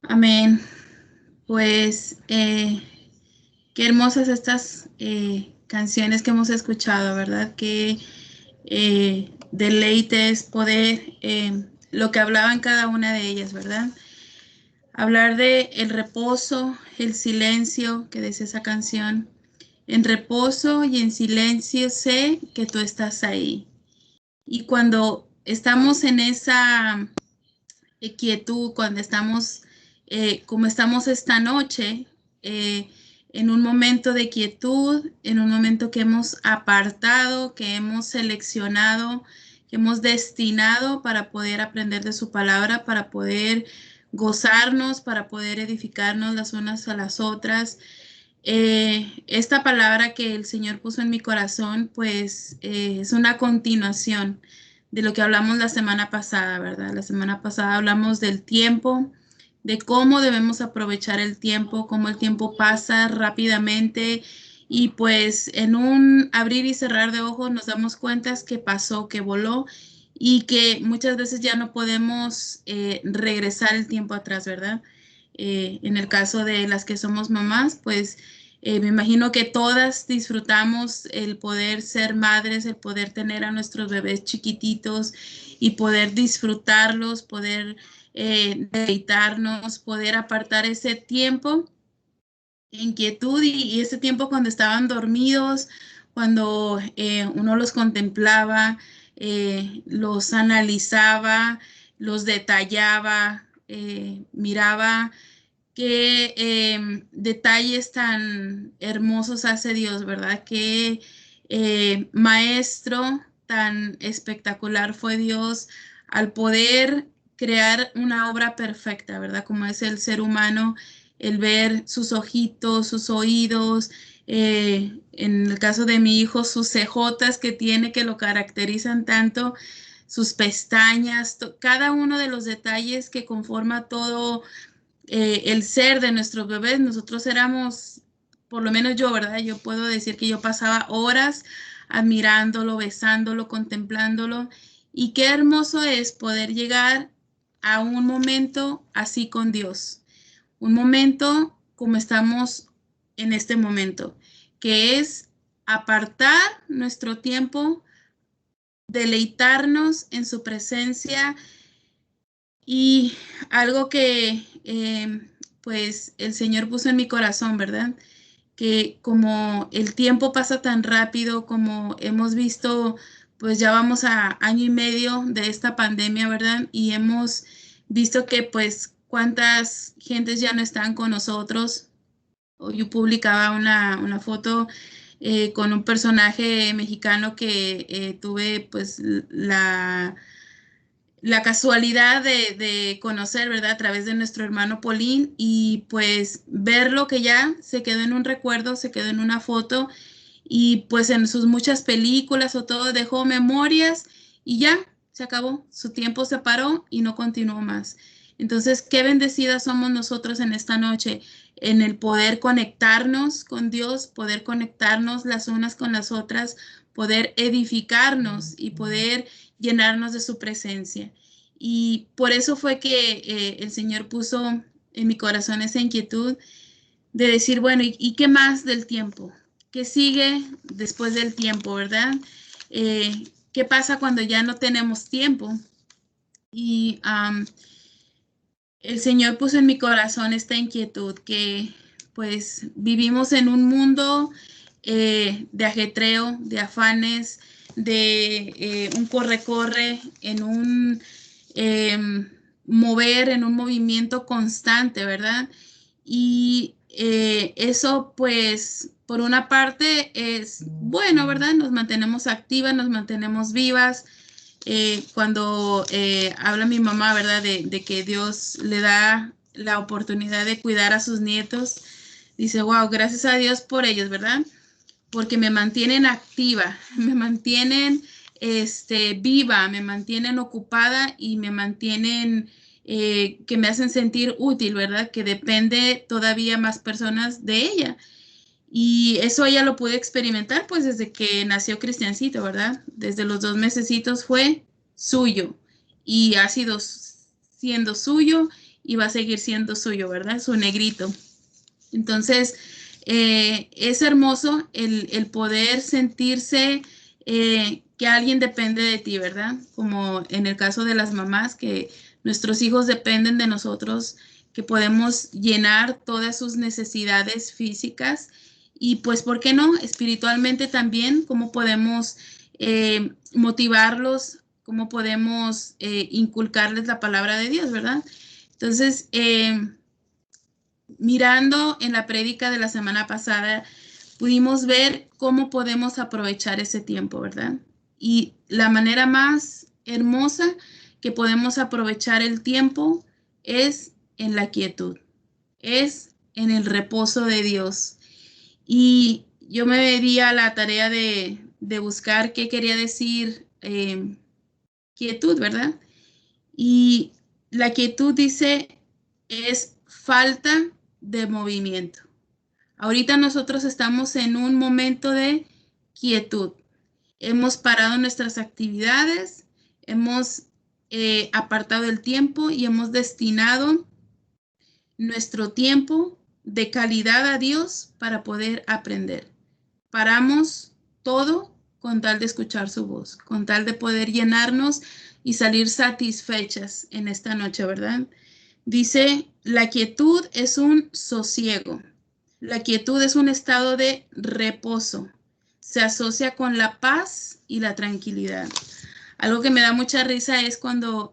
Amén. Pues qué hermosas estas canciones que hemos escuchado, ¿verdad? Qué deleite es poder lo que hablaban cada una de ellas, ¿verdad? Hablar de el reposo, el silencio, que dice esa canción. En reposo y en silencio sé que tú estás ahí. Y cuando estamos en esa quietud, cuando estamos, como estamos esta noche, eh, en un momento de quietud, en un momento que hemos apartado, que hemos seleccionado, que hemos destinado para poder aprender de su palabra, para poder gozarnos, para poder edificarnos las unas a las otras. Esta palabra que el Señor puso en mi corazón, pues es una continuación de lo que hablamos la semana pasada, ¿verdad? La semana pasada hablamos del tiempo, de cómo debemos aprovechar el tiempo, cómo el tiempo pasa rápidamente y pues en un abrir y cerrar de ojos nos damos cuenta que pasó, que voló y que muchas veces ya no podemos regresar el tiempo atrás, ¿verdad? En el caso de las que somos mamás, pues me imagino que todas disfrutamos el poder ser madres, el poder tener a nuestros bebés chiquititos y poder disfrutarlos, poder deleitarnos, poder apartar ese tiempo en quietud y ese tiempo cuando estaban dormidos, cuando uno los contemplaba, los analizaba, los detallaba, miraba qué detalles tan hermosos hace Dios, ¿verdad? Qué maestro tan espectacular fue Dios al poder crear una obra perfecta, ¿verdad? Como es el ser humano, el ver sus ojitos, sus oídos, en el caso de mi hijo, sus cejotas que tiene que lo caracterizan tanto, sus pestañas, cada uno de los detalles que conforma todo el ser de nuestros bebés. Nosotros éramos, por lo menos yo, ¿verdad? Yo puedo decir que yo pasaba horas admirándolo, besándolo, contemplándolo. Y qué hermoso es poder llegar a un momento así con Dios. Un momento como estamos en este momento, que es apartar nuestro tiempo, deleitarnos en su presencia y algo que pues el Señor puso en mi corazón, ¿verdad? Que como el tiempo pasa tan rápido, como hemos visto, pues ya vamos a año y medio de esta pandemia, ¿verdad? Y hemos visto que pues cuántas gentes ya no están con nosotros. Yo publicaba una foto con un personaje mexicano que tuve pues la casualidad de conocer, ¿verdad? A través de nuestro hermano Polín y pues verlo que ya se quedó en un recuerdo, se quedó en una foto y pues en sus muchas películas o todo dejó memorias y ya se acabó, su tiempo se paró y no continuó más. Entonces, qué bendecidas somos nosotros en esta noche en el poder conectarnos con Dios, poder conectarnos las unas con las otras, poder edificarnos y poder llenarnos de su presencia. Y por eso fue que el Señor puso en mi corazón esa inquietud de decir, bueno, ¿y qué más del tiempo? ¿Qué sigue después del tiempo, verdad? ¿Qué pasa cuando ya no tenemos tiempo? Y el Señor puso en mi corazón esta inquietud que pues vivimos en un mundo de ajetreo, de afanes, de un corre-corre, en un eh, mover, en un movimiento constante, ¿verdad? Y eso pues por una parte es bueno, ¿verdad? Nos mantenemos activas, nos mantenemos vivas, cuando habla mi mamá, ¿verdad? De que Dios le da la oportunidad de cuidar a sus nietos. Dice, wow, gracias a Dios por ellos, ¿verdad? Porque me mantienen activa, me mantienen viva, me mantienen ocupada y me mantienen que me hacen sentir útil, ¿verdad? Que depende todavía más personas de ella. Y eso ella lo pude experimentar pues desde que nació Cristiancito, ¿verdad? Desde los 2 mesecitos fue suyo y ha sido siendo suyo y va a seguir siendo suyo, ¿verdad? Su negrito. Entonces, es hermoso el poder sentirse que alguien depende de ti, ¿verdad? Como en el caso de las mamás, que nuestros hijos dependen de nosotros, que podemos llenar todas sus necesidades físicas y pues, ¿por qué no? Espiritualmente también, cómo podemos motivarlos, cómo podemos inculcarles la palabra de Dios, ¿verdad? Entonces, mirando en la prédica de la semana pasada, pudimos ver cómo podemos aprovechar ese tiempo, ¿verdad? Y la manera más hermosa que podemos aprovechar el tiempo es en la quietud, es en el reposo de Dios. Y yo me di a la tarea de buscar qué quería decir quietud, ¿verdad? Y la quietud dice es falta de movimiento. Ahorita nosotros estamos en un momento de quietud. Hemos parado nuestras actividades, hemos apartado el tiempo y hemos destinado nuestro tiempo de calidad a Dios para poder aprender. Paramos todo con tal de escuchar su voz, con tal de poder llenarnos y salir satisfechas en esta noche, ¿verdad? Dice, la quietud es un sosiego. La quietud es un estado de reposo. Se asocia con la paz y la tranquilidad. Algo que me da mucha risa es cuando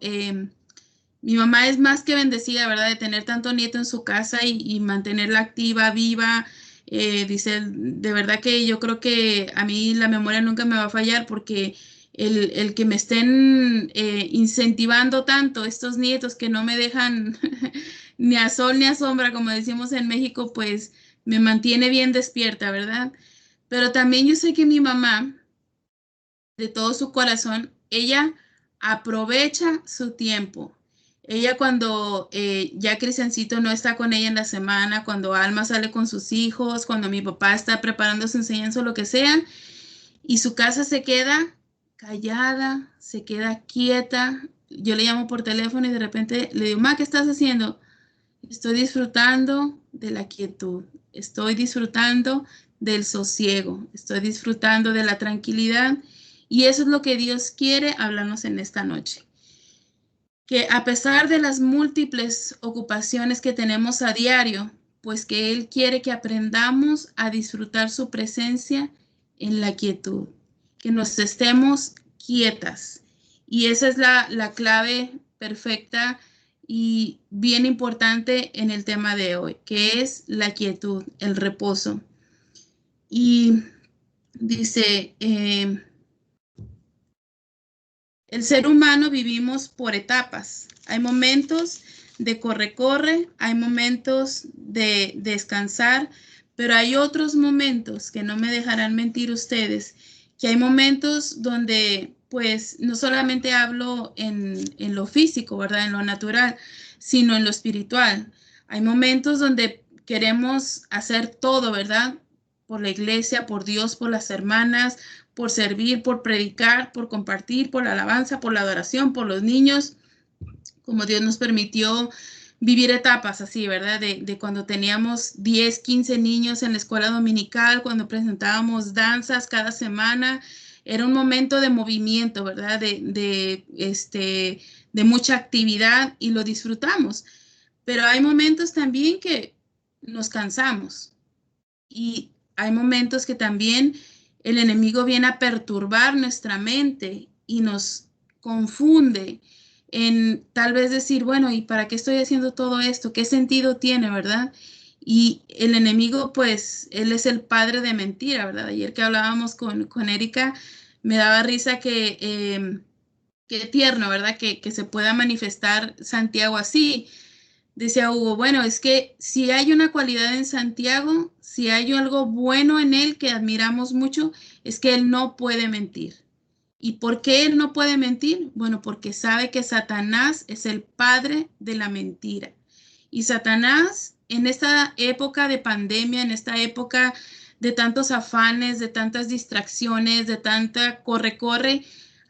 mi mamá es más que bendecida, ¿verdad? De tener tanto nieto en su casa y mantenerla activa, viva. Dice, de verdad que yo creo que a mí la memoria nunca me va a fallar porque el que me estén incentivando tanto estos nietos que no me dejan ni a sol ni a sombra, como decimos en México, pues me mantiene bien despierta, ¿verdad? Pero también yo sé que mi mamá, de todo su corazón, ella aprovecha su tiempo. Ella cuando ya Cristiancito no está con ella en la semana, cuando Alma sale con sus hijos, cuando mi papá está preparando su enseñanza o lo que sea, y su casa se queda callada, se queda quieta. Yo le llamo por teléfono y de repente le digo, Ma, ¿qué estás haciendo? Estoy disfrutando de la quietud, estoy disfrutando del sosiego, estoy disfrutando de la tranquilidad y eso es lo que Dios quiere hablarnos en esta noche. Que a pesar de las múltiples ocupaciones que tenemos a diario, pues que Él quiere que aprendamos a disfrutar su presencia en la quietud, que nos estemos quietas. Y esa es la clave perfecta y bien importante en el tema de hoy, que es la quietud, el reposo. Y dice, el ser humano vivimos por etapas. Hay momentos de corre-corre, hay momentos de descansar, pero hay otros momentos que no me dejarán mentir ustedes, que hay momentos donde pues no solamente hablo en lo físico, ¿verdad? En lo natural, sino en lo espiritual. Hay momentos donde queremos hacer todo, ¿verdad? Por la iglesia, por Dios, por las hermanas, por servir, por predicar, por compartir, por la alabanza, por la adoración, por los niños, como Dios nos permitió vivir etapas así, ¿verdad? De cuando teníamos 10, 15 niños en la escuela dominical, cuando presentábamos danzas cada semana, era un momento de movimiento, ¿verdad? De mucha actividad y lo disfrutamos. Pero hay momentos también que nos cansamos y hay momentos que también el enemigo viene a perturbar nuestra mente y nos confunde en tal vez decir, bueno, ¿y para qué estoy haciendo todo esto? ¿Qué sentido tiene, verdad? Y el enemigo, pues, él es el padre de mentira, ¿verdad? Ayer que hablábamos con Erika, me daba risa qué tierno, ¿verdad? Que se pueda manifestar Santiago así. Decía Hugo, bueno, es que si hay una cualidad en Santiago, si hay algo bueno en él que admiramos mucho, es que él no puede mentir. ¿Y por qué él no puede mentir? Bueno, porque sabe que Satanás es el padre de la mentira. Y Satanás, en esta época de pandemia, en esta época de tantos afanes, de tantas distracciones, de tanta corre-corre,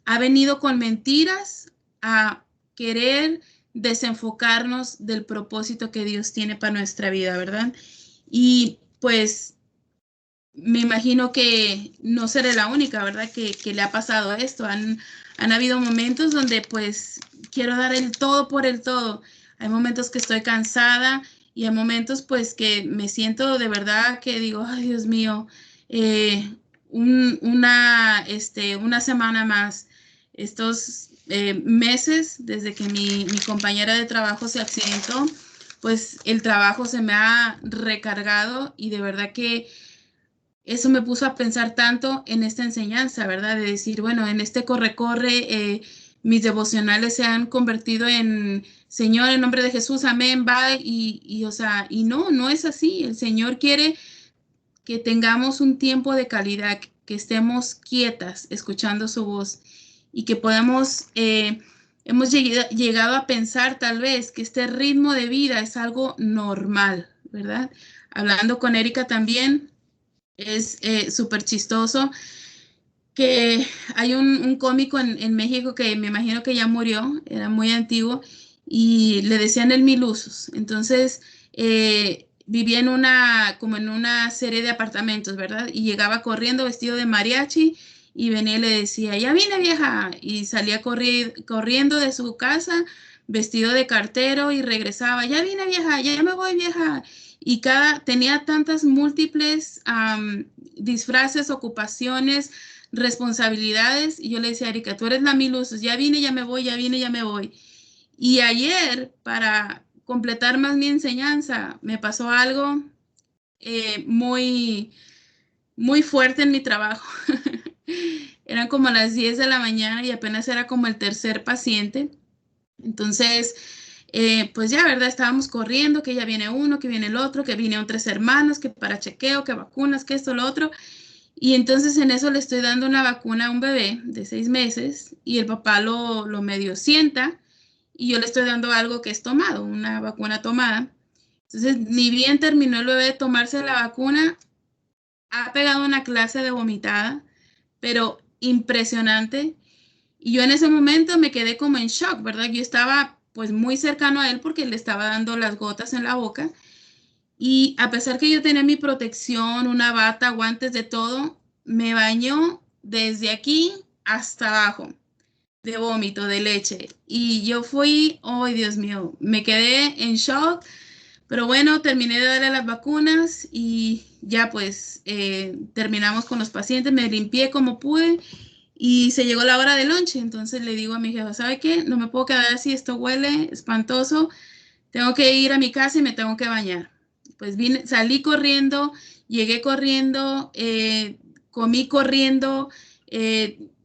ha venido con mentiras a querer desenfocarnos del propósito que Dios tiene para nuestra vida, ¿verdad? Y pues me imagino que no seré la única, ¿verdad? Que le ha pasado esto. Han habido momentos donde pues quiero dar el todo por el todo. Hay momentos que estoy cansada y hay momentos pues que me siento de verdad que digo, ay Dios mío, eh, una semana más. Estos meses desde que mi compañera de trabajo se accidentó, pues el trabajo se me ha recargado y de verdad que eso me puso a pensar tanto en esta enseñanza, ¿verdad? De decir, bueno, en este corre-corre, mis devocionales se han convertido en, Señor, en nombre de Jesús, amén, va, o sea, y no, no es así. El Señor quiere que tengamos un tiempo de calidad, que estemos quietas escuchando su voz y que podamos, hemos llegado a pensar tal vez que este ritmo de vida es algo normal, ¿verdad? Hablando con Erika también es súper chistoso que hay un cómico en México que me imagino que ya murió, era muy antiguo, y le decían el Milusos. Entonces, vivía como en una serie de apartamentos, ¿verdad? Y llegaba corriendo vestido de mariachi y venía y le decía, ya vine vieja, y salía corriendo de su casa vestido de cartero y regresaba, ya vine vieja, ya me voy vieja. Y tenía tantas múltiples disfraces, ocupaciones, responsabilidades. Y yo le decía a Erika, tú eres la mil usos, ya vine, ya me voy, ya vine, ya me voy. Y ayer, para completar más mi enseñanza, me pasó algo muy, muy fuerte en mi trabajo. Eran como las 10 de la mañana y apenas era como el tercer paciente. Entonces, pues ya, ¿verdad? Estábamos corriendo, que ya viene uno, que viene el otro, que vinieron 3 hermanos, que para chequeo, que vacunas, que esto, lo otro. Y entonces en eso le estoy dando una vacuna a un bebé de 6 meses y el papá lo medio sienta y yo le estoy dando algo que es tomado, una vacuna tomada. Entonces, ni bien terminó el bebé de tomarse la vacuna, ha pegado una clase de vomitada, pero impresionante. Y yo en ese momento me quedé como en shock, ¿verdad? Yo estaba pues muy cercano a él porque le estaba dando las gotas en la boca. Y a pesar que yo tenía mi protección, una bata, guantes de todo, me bañó desde aquí hasta abajo de vómito, de leche. Y yo fui, oh Dios mío, me quedé en shock, pero bueno, terminé de darle las vacunas y ya pues terminamos con los pacientes, me limpié como pude y se llegó la hora de lonche. Entonces le digo a mi jefa, ¿sabe qué? No me puedo quedar así, esto huele espantoso, tengo que ir a mi casa y me tengo que bañar. Pues vine, salí corriendo, llegué corriendo, comí corriendo,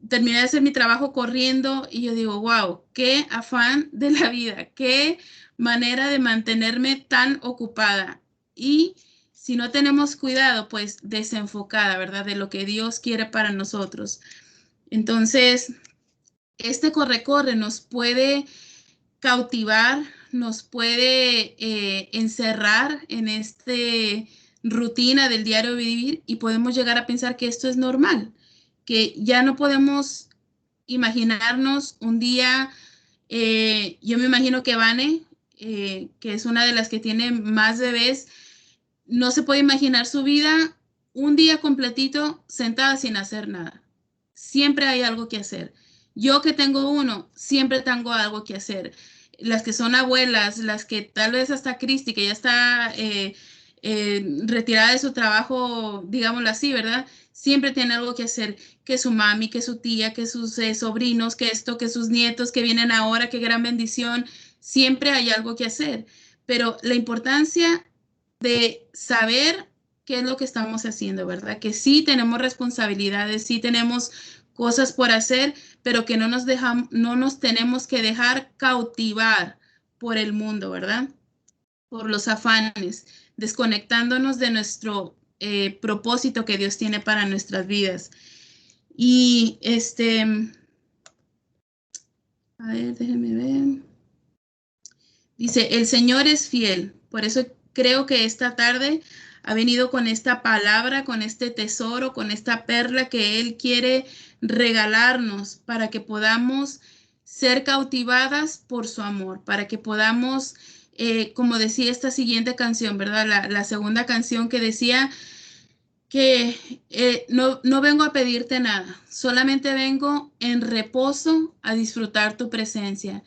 terminé de hacer mi trabajo corriendo y yo digo, wow, qué afán de la vida, qué manera de mantenerme tan ocupada. Y si no tenemos cuidado, pues desenfocada, ¿verdad? De lo que Dios quiere para nosotros. Entonces, este corre-corre nos puede cautivar, nos puede encerrar en este rutina del diario vivir y podemos llegar a pensar que esto es normal, que ya no podemos imaginarnos un día, yo me imagino que Vane, que es una de las que tiene más bebés, no se puede imaginar su vida un día completito sentada sin hacer nada. Siempre hay algo que hacer. Yo que tengo uno, siempre tengo algo que hacer. Las que son abuelas, las que tal vez hasta Cristi, que ya está retirada de su trabajo, digámoslo así, ¿verdad? Siempre tiene algo que hacer, que su mami, que su tía, que sus sobrinos, que esto, que sus nietos que vienen ahora, qué gran bendición. Siempre hay algo que hacer. Pero la importancia de saber qué es lo que estamos haciendo, ¿verdad? Que sí tenemos responsabilidades, sí tenemos cosas por hacer, pero que no nos tenemos que dejar cautivar por el mundo, ¿verdad? Por los afanes, desconectándonos de nuestro propósito que Dios tiene para nuestras vidas. Y a ver, déjenme ver. Dice, el Señor es fiel, por eso creo que esta tarde ha venido con esta palabra, con este tesoro, con esta perla que Él quiere regalarnos para que podamos ser cautivadas por su amor, para que podamos, como decía esta siguiente canción, ¿verdad? La segunda canción que decía que no vengo a pedirte nada, solamente vengo en reposo a disfrutar tu presencia.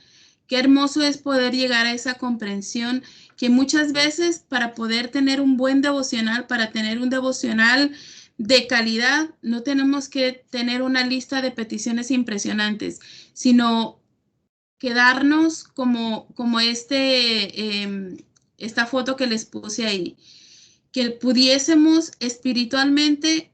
Qué hermoso es poder llegar a esa comprensión que muchas veces para poder tener un buen devocional, para tener un devocional de calidad, no tenemos que tener una lista de peticiones impresionantes, sino quedarnos como esta foto que les puse ahí, que pudiésemos espiritualmente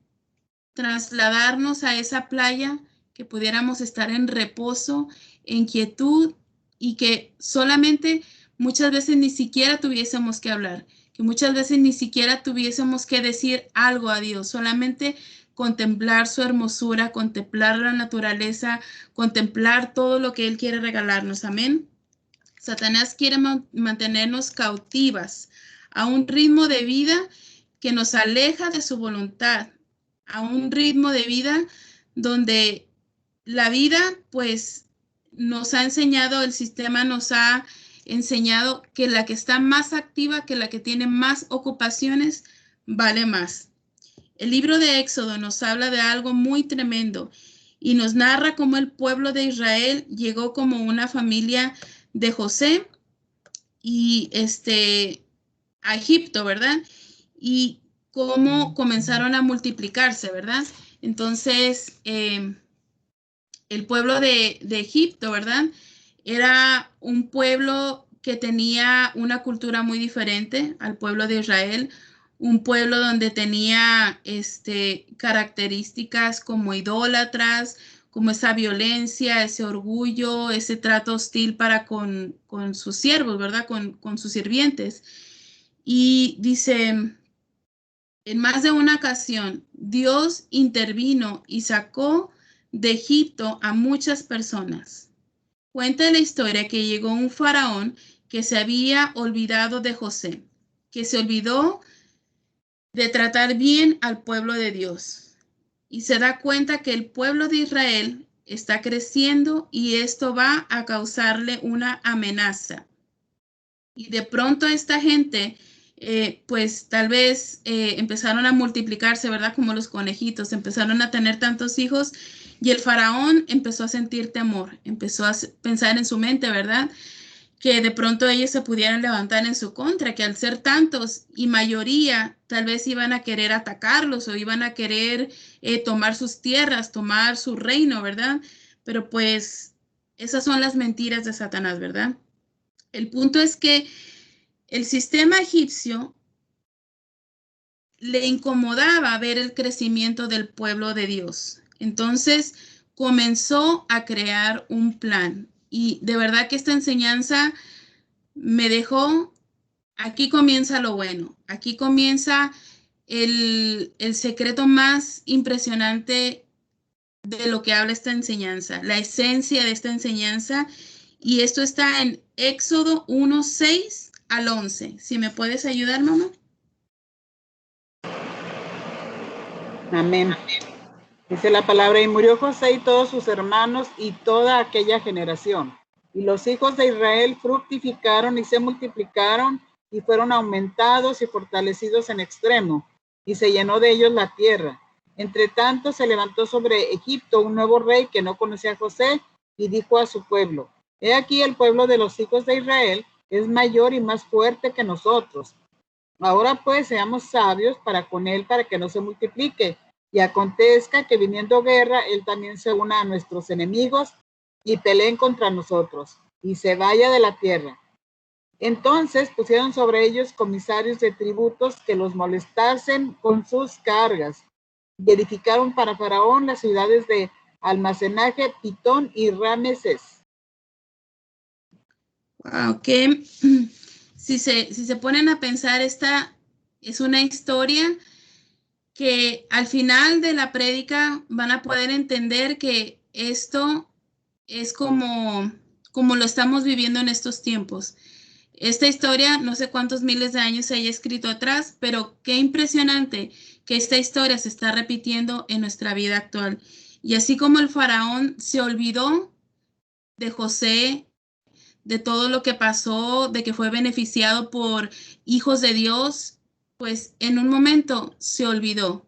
trasladarnos a esa playa, que pudiéramos estar en reposo, en quietud y que solamente muchas veces ni siquiera tuviésemos que hablar, que muchas veces ni siquiera tuviésemos que decir algo a Dios, solamente contemplar su hermosura, contemplar la naturaleza, contemplar todo lo que Él quiere regalarnos. Amén. Satanás quiere mantenernos cautivas a un ritmo de vida que nos aleja de su voluntad, a un ritmo de vida donde la vida, pues, nos ha enseñado, el sistema nos ha enseñado que la que está más activa, que la que tiene más ocupaciones, vale más. El libro de Éxodo nos habla de algo muy tremendo y nos narra cómo el pueblo de Israel llegó como una familia de José y a Egipto, ¿verdad? Y cómo comenzaron a multiplicarse, ¿verdad? Entonces, el pueblo de Egipto, ¿verdad? Era un pueblo que tenía una cultura muy diferente al pueblo de Israel, un pueblo donde tenía características como idólatras, como esa violencia, ese orgullo, ese trato hostil para con sus siervos, ¿verdad? Con sus sirvientes. Y dice, en más de una ocasión, Dios intervino y sacó de Egipto a muchas personas. Cuenta la historia que llegó un faraón que se había olvidado de José, que se olvidó de tratar bien al pueblo de Dios y se da cuenta que el pueblo de Israel está creciendo y esto va a causarle una amenaza. Y de pronto esta gente, pues tal vez empezaron a multiplicarse, ¿verdad? Como los conejitos, empezaron a tener tantos hijos y el faraón empezó a sentir temor, empezó a pensar en su mente, ¿verdad? Que de pronto ellos se pudieran levantar en su contra, que al ser tantos y mayoría, tal vez iban a querer atacarlos o iban a querer tomar sus tierras, tomar su reino, ¿verdad? Pero pues esas son las mentiras de Satanás, ¿verdad? El punto es que el sistema egipcio le incomodaba ver el crecimiento del pueblo de Dios. Entonces comenzó a crear un plan. Y de verdad que esta enseñanza me dejó, aquí comienza lo bueno, aquí comienza el secreto más impresionante de lo que habla esta enseñanza, la esencia de esta enseñanza. Y esto está en Éxodo 1:6 al 11. Si me puedes ayudar, mamá. Amén. Dice la palabra, y murió José y todos sus hermanos y toda aquella generación. Y los hijos de Israel fructificaron y se multiplicaron y fueron aumentados y fortalecidos en extremo, y se llenó de ellos la tierra. Entre tanto se levantó sobre Egipto un nuevo rey que no conocía a José y dijo a su pueblo, he aquí el pueblo de los hijos de Israel es mayor y más fuerte que nosotros. Ahora pues seamos sabios para con él, para que no se multiplique. Y acontezca que viniendo guerra, él también se una a nuestros enemigos y peleen contra nosotros y se vaya de la tierra. Entonces pusieron sobre ellos comisarios de tributos que los molestasen con sus cargas. Y edificaron para Faraón las ciudades de almacenaje, Pitón y Rameses. Wow, si se ponen a pensar, esta es una historia que al final de la prédica van a poder entender que esto es como lo estamos viviendo en estos tiempos. Esta historia, no sé cuántos miles de años se haya escrito atrás, pero qué impresionante que esta historia se está repitiendo en nuestra vida actual. Y así como el faraón se olvidó de José, de todo lo que pasó, de que fue beneficiado por hijos de Dios, pues en un momento se olvidó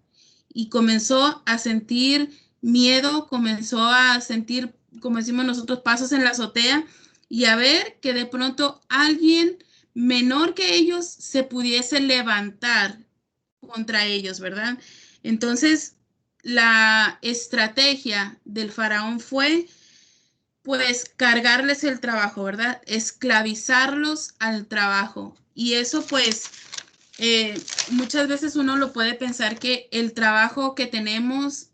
y comenzó a sentir miedo, comenzó a sentir, como decimos nosotros, pasos en la azotea y a ver que de pronto alguien menor que ellos se pudiese levantar contra ellos, ¿verdad? Entonces, la estrategia del faraón fue pues cargarles el trabajo, ¿verdad? Esclavizarlos al trabajo. Y eso pues muchas veces uno lo puede pensar que el trabajo que tenemos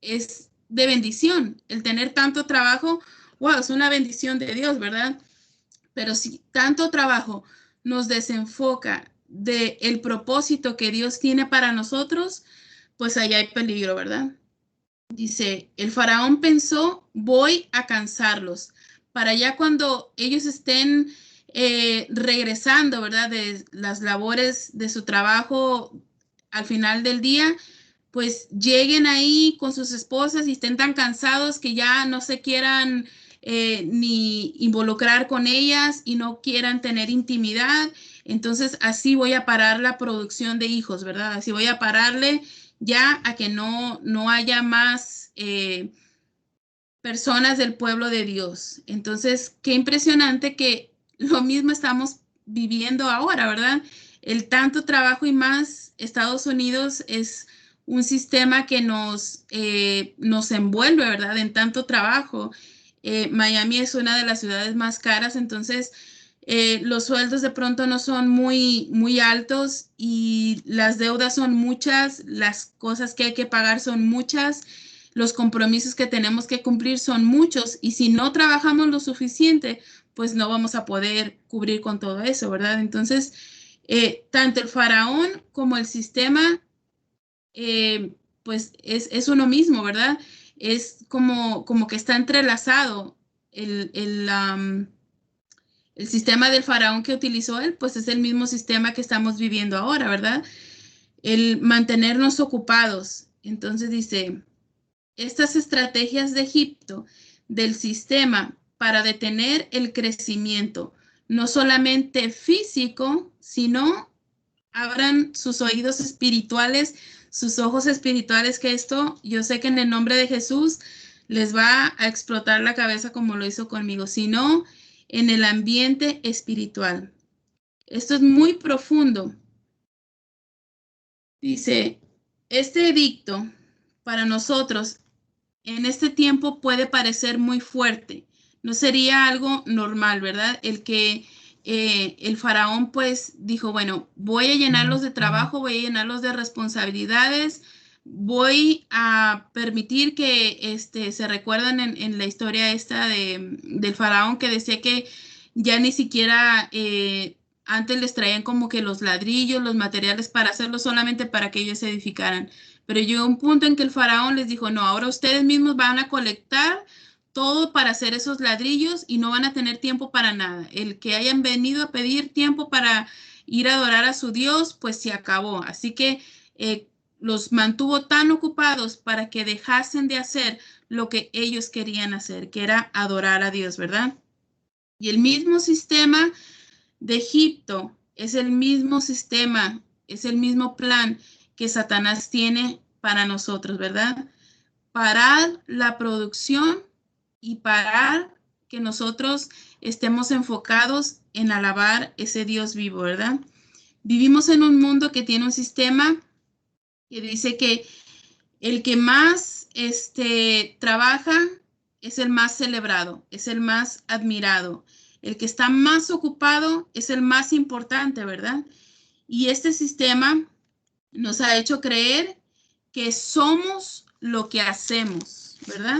es de bendición. El tener tanto trabajo, wow, es una bendición de Dios, ¿verdad? Pero si tanto trabajo nos desenfoca del propósito que Dios tiene para nosotros, pues allá hay peligro, ¿verdad? Dice, el faraón pensó, voy a cansarlos, para ya cuando ellos estén regresando, ¿verdad? De las labores de su trabajo al final del día, pues lleguen ahí con sus esposas y estén tan cansados que ya no se quieran ni involucrar con ellas y no quieran tener intimidad. Entonces así voy a parar la producción de hijos, ¿verdad? Así voy a pararle ya a que no haya más personas del pueblo de Dios. Entonces, qué impresionante que lo mismo estamos viviendo ahora, ¿verdad? El tanto trabajo y más Estados Unidos es un sistema que nos envuelve, ¿verdad? En tanto trabajo. Miami es una de las ciudades más caras, entonces los sueldos de pronto no son muy altos y las deudas son muchas, las cosas que hay que pagar son muchas, los compromisos que tenemos que cumplir son muchos y si no trabajamos lo suficiente, pues no vamos a poder cubrir con todo eso, ¿verdad? Entonces, tanto el faraón como el sistema, pues es uno mismo, ¿verdad? Es como que está entrelazado el sistema del faraón que utilizó él, pues es el mismo sistema que estamos viviendo ahora, ¿verdad? El mantenernos ocupados. Entonces dice, estas estrategias de Egipto, del sistema para detener el crecimiento, no solamente físico, sino abran sus oídos espirituales, sus ojos espirituales, que esto yo sé que en el nombre de Jesús les va a explotar la cabeza como lo hizo conmigo, sino en el ambiente espiritual. Esto es muy profundo. Dice, este edicto para nosotros en este tiempo puede parecer muy fuerte. No sería algo normal, ¿verdad? El que el faraón pues dijo, bueno, voy a llenarlos de trabajo, voy a llenarlos de responsabilidades, voy a permitir que se recuerdan en la historia esta del faraón que decía que ya ni siquiera antes les traían como que los ladrillos, los materiales para hacerlo solamente para que ellos se edificaran. Pero llegó un punto en que el faraón les dijo, no, ahora ustedes mismos van a colectar todo para hacer esos ladrillos y no van a tener tiempo para nada. El que hayan venido a pedir tiempo para ir a adorar a su Dios, pues se acabó. Así que los mantuvo tan ocupados para que dejasen de hacer lo que ellos querían hacer, que era adorar a Dios, ¿verdad? Y el mismo sistema de Egipto es el mismo sistema, es el mismo plan que Satanás tiene para nosotros, ¿verdad? Parar la producción y parar que nosotros estemos enfocados en alabar ese Dios vivo, ¿verdad? Vivimos en un mundo que tiene un sistema que dice que el que más trabaja es el más celebrado, es el más admirado. El que está más ocupado es el más importante, ¿verdad? Y este sistema nos ha hecho creer que somos lo que hacemos, ¿verdad?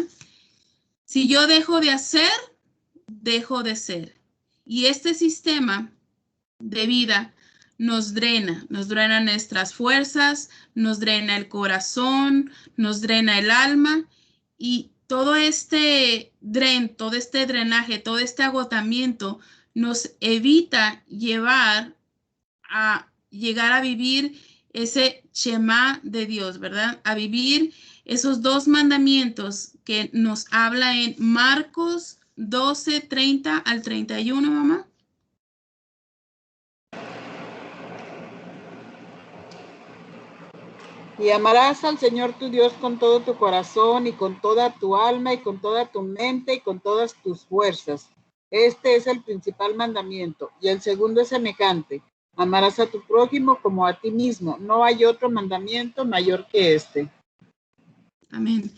Si yo dejo de hacer, dejo de ser. Y este sistema de vida nos drena nuestras fuerzas, nos drena el corazón, nos drena el alma y todo todo este drenaje, todo este agotamiento nos evita llegar a vivir ese Shema de Dios, ¿verdad? A vivir esos dos mandamientos que nos habla en Marcos 12, 30 al 31, mamá. Y amarás al Señor tu Dios con todo tu corazón y con toda tu alma y con toda tu mente y con todas tus fuerzas. Este es el principal mandamiento. Y el segundo es semejante. Amarás a tu prójimo como a ti mismo. No hay otro mandamiento mayor que este. Amén.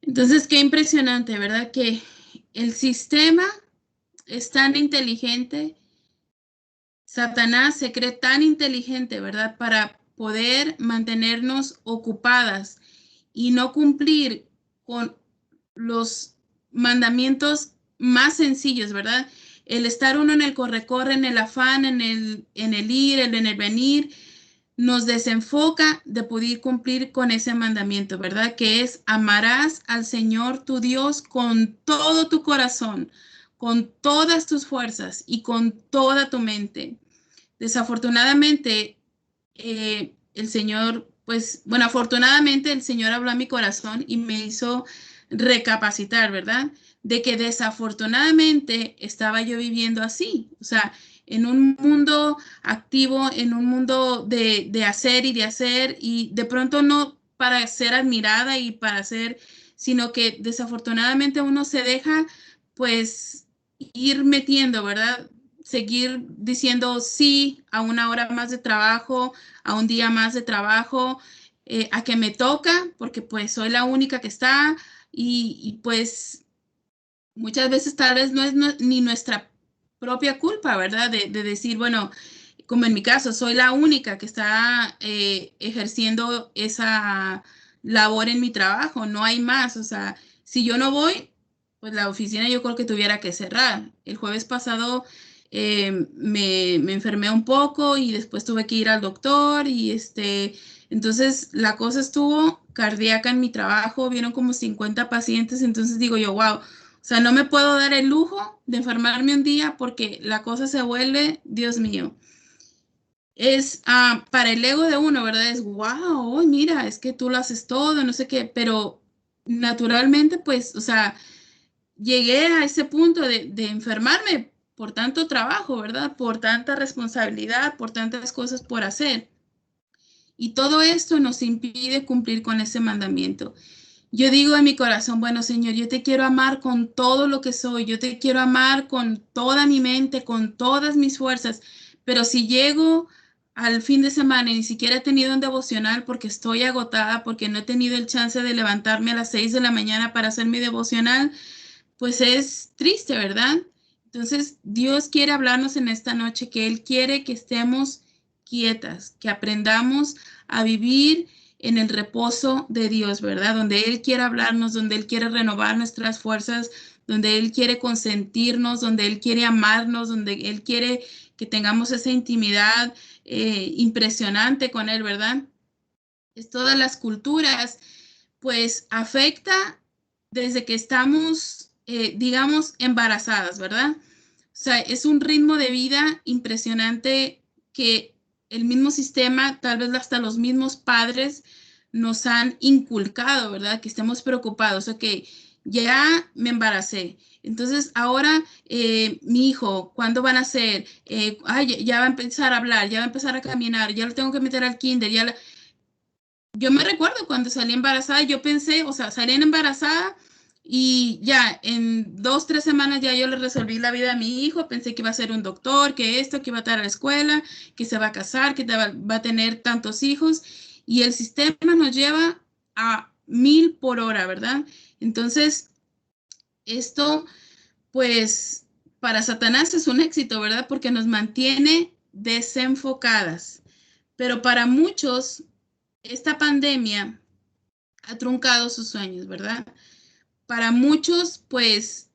Entonces, qué impresionante, ¿verdad? Que el sistema es tan inteligente. Satanás se cree tan inteligente, ¿verdad? Para poder mantenernos ocupadas y no cumplir con los mandamientos más sencillos, ¿verdad? El estar uno en el corre-corre, en el afán, en el ir, en el venir, nos desenfoca de poder cumplir con ese mandamiento, ¿verdad? Que es amarás al Señor tu Dios con todo tu corazón, con todas tus fuerzas y con toda tu mente. Desafortunadamente, el Señor, pues, bueno, afortunadamente el Señor habló a mi corazón y me hizo recapacitar, ¿verdad? De que desafortunadamente estaba yo viviendo así, o sea, en un mundo activo, en un mundo de hacer y de hacer, y de pronto no para ser admirada y para ser, sino que desafortunadamente uno se deja, pues, ir metiendo, ¿verdad? Seguir diciendo sí a una hora más de trabajo, a un día más de trabajo, a que me toca, porque pues soy la única que está pues muchas veces tal vez no es ni nuestra propia culpa, ¿verdad? De decir, bueno, como en mi caso, soy la única que está ejerciendo esa labor en mi trabajo, no hay más, o sea, si yo no voy, pues la oficina yo creo que tuviera que cerrar. El jueves pasado me enfermé un poco y después tuve que ir al doctor y entonces la cosa estuvo cardíaca en mi trabajo, vieron como 50 pacientes, entonces digo yo, wow, o sea, no me puedo dar el lujo de enfermarme un día porque la cosa se vuelve, Dios mío. Es para el ego de uno, ¿verdad? Es wow, oh, mira, es que tú lo haces todo, no sé qué, pero naturalmente, pues, o sea, llegué a ese punto de enfermarme por tanto trabajo, ¿verdad? Por tanta responsabilidad, por tantas cosas por hacer. Y todo esto nos impide cumplir con ese mandamiento. Yo digo en mi corazón, bueno, Señor, yo te quiero amar con todo lo que soy, yo te quiero amar con toda mi mente, con todas mis fuerzas, pero si llego al fin de semana y ni siquiera he tenido un devocional porque estoy agotada, porque no he tenido el chance de levantarme a las 6 de la mañana para hacer mi devocional, pues es triste, ¿verdad? Entonces, Dios quiere hablarnos en esta noche que Él quiere que estemos quietas, que aprendamos a vivir en el reposo de Dios, ¿verdad? Donde Él quiere hablarnos, donde Él quiere renovar nuestras fuerzas, donde Él quiere consentirnos, donde Él quiere amarnos, donde Él quiere que tengamos esa intimidad impresionante con Él, ¿verdad? Es todas las culturas, pues afecta desde que estamos, digamos, embarazadas, ¿verdad? O sea, es un ritmo de vida impresionante que el mismo sistema, tal vez hasta los mismos padres nos han inculcado, ¿verdad? Que estemos preocupados, ok, ya me embaracé. Entonces, ahora mi hijo, ¿cuándo van a ser? Ay, ya va a empezar a hablar, ya va a empezar a caminar, ya lo tengo que meter al kinder, yo me recuerdo cuando salí embarazada, yo pensé, o sea, salí embarazada y ya en 2, 3 semanas ya yo le resolví la vida a mi hijo, pensé que iba a ser un doctor, que esto, que iba a estar a la escuela, que se va a casar, que va a tener tantos hijos y el sistema nos lleva a 1000 por hora, ¿verdad? Entonces, esto pues para Satanás es un éxito, ¿verdad? Porque nos mantiene desenfocadas, pero para muchos esta pandemia ha truncado sus sueños, ¿verdad? Para muchos, pues,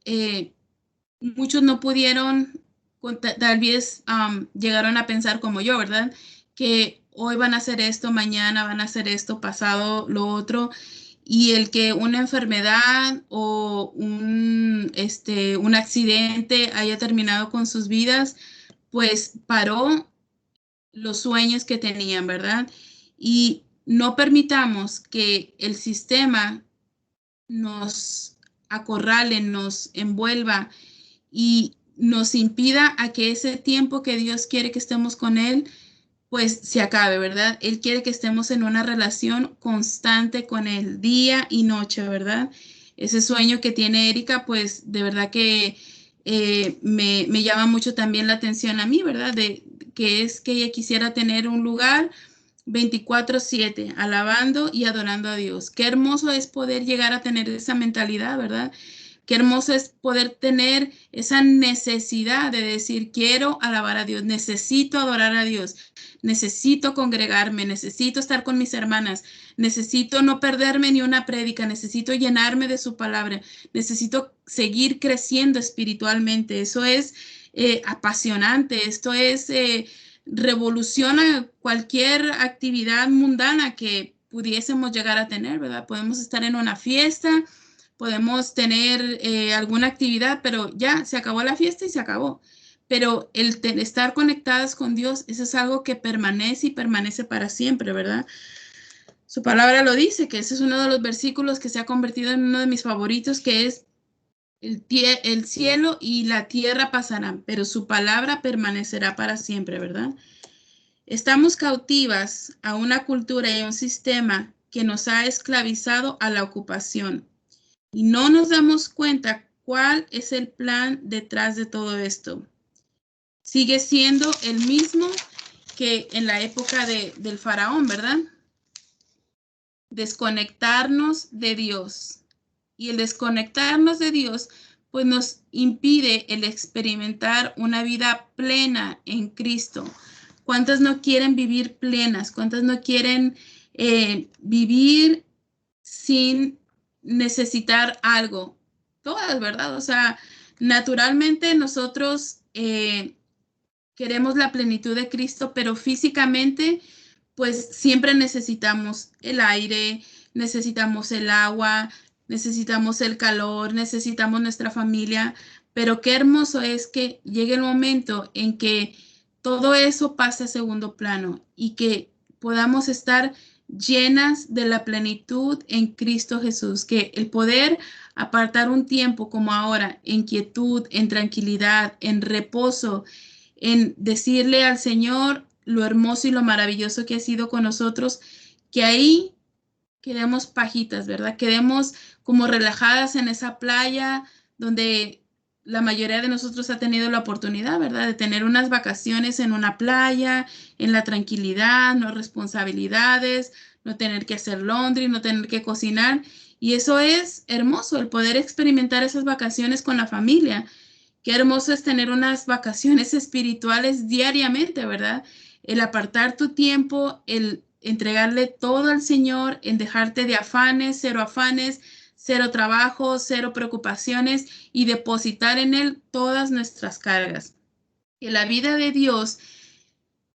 muchos no pudieron, tal vez llegaron a pensar como yo, ¿verdad? Que hoy van a hacer esto, mañana van a hacer esto, pasado lo otro, y el que una enfermedad o un accidente haya terminado con sus vidas, pues paró los sueños que tenían, ¿verdad? Y no permitamos que el sistema nos acorrale, nos envuelva y nos impida a que ese tiempo que Dios quiere que estemos con Él, pues se acabe, ¿verdad? Él quiere que estemos en una relación constante con Él, día y noche, ¿verdad? Ese sueño que tiene Erika, pues de verdad que me llama mucho también la atención a mí, ¿verdad? Que es que ella quisiera tener un lugar 24/7, alabando y adorando a Dios. Qué hermoso es poder llegar a tener esa mentalidad, ¿verdad? Qué hermoso es poder tener esa necesidad de decir, quiero alabar a Dios, necesito adorar a Dios, necesito congregarme, necesito estar con mis hermanas, necesito no perderme ni una prédica, necesito llenarme de su palabra, necesito seguir creciendo espiritualmente. Eso es apasionante, esto es revoluciona cualquier actividad mundana que pudiésemos llegar a tener, ¿verdad? Podemos estar en una fiesta, podemos tener alguna actividad, pero ya se acabó la fiesta y se acabó. Pero el estar conectadas con Dios, eso es algo que permanece y permanece para siempre, ¿verdad? Su palabra lo dice, que ese es uno de los versículos que se ha convertido en uno de mis favoritos, que es el cielo y la tierra pasarán, pero su palabra permanecerá para siempre, ¿verdad? Estamos cautivas a una cultura y a un sistema que nos ha esclavizado a la ocupación y no nos damos cuenta cuál es el plan detrás de todo esto. Sigue siendo el mismo que en la época del faraón, ¿verdad? Desconectarnos de Dios. Y el desconectarnos de Dios, pues nos impide el experimentar una vida plena en Cristo. ¿Cuántas no quieren vivir plenas? ¿Cuántas no quieren vivir sin necesitar algo? Todas, ¿verdad? O sea, naturalmente nosotros queremos la plenitud de Cristo, pero físicamente, pues siempre necesitamos el aire, necesitamos el agua, necesitamos el calor, necesitamos nuestra familia, pero qué hermoso es que llegue el momento en que todo eso pase a segundo plano y que podamos estar llenas de la plenitud en Cristo Jesús, que el poder apartar un tiempo como ahora en quietud, en tranquilidad, en reposo, en decirle al Señor lo hermoso y lo maravilloso que ha sido con nosotros, que ahí quedemos pajitas, ¿verdad? Quedemos como relajadas en esa playa donde la mayoría de nosotros ha tenido la oportunidad, ¿verdad? De tener unas vacaciones en una playa, en la tranquilidad, no responsabilidades, no tener que hacer laundry, no tener que cocinar. Y eso es hermoso, el poder experimentar esas vacaciones con la familia. Qué hermoso es tener unas vacaciones espirituales diariamente, ¿verdad? El apartar tu tiempo, el entregarle todo al Señor, en dejarte de afanes, cero trabajo, cero preocupaciones y depositar en Él todas nuestras cargas. Que la vida de Dios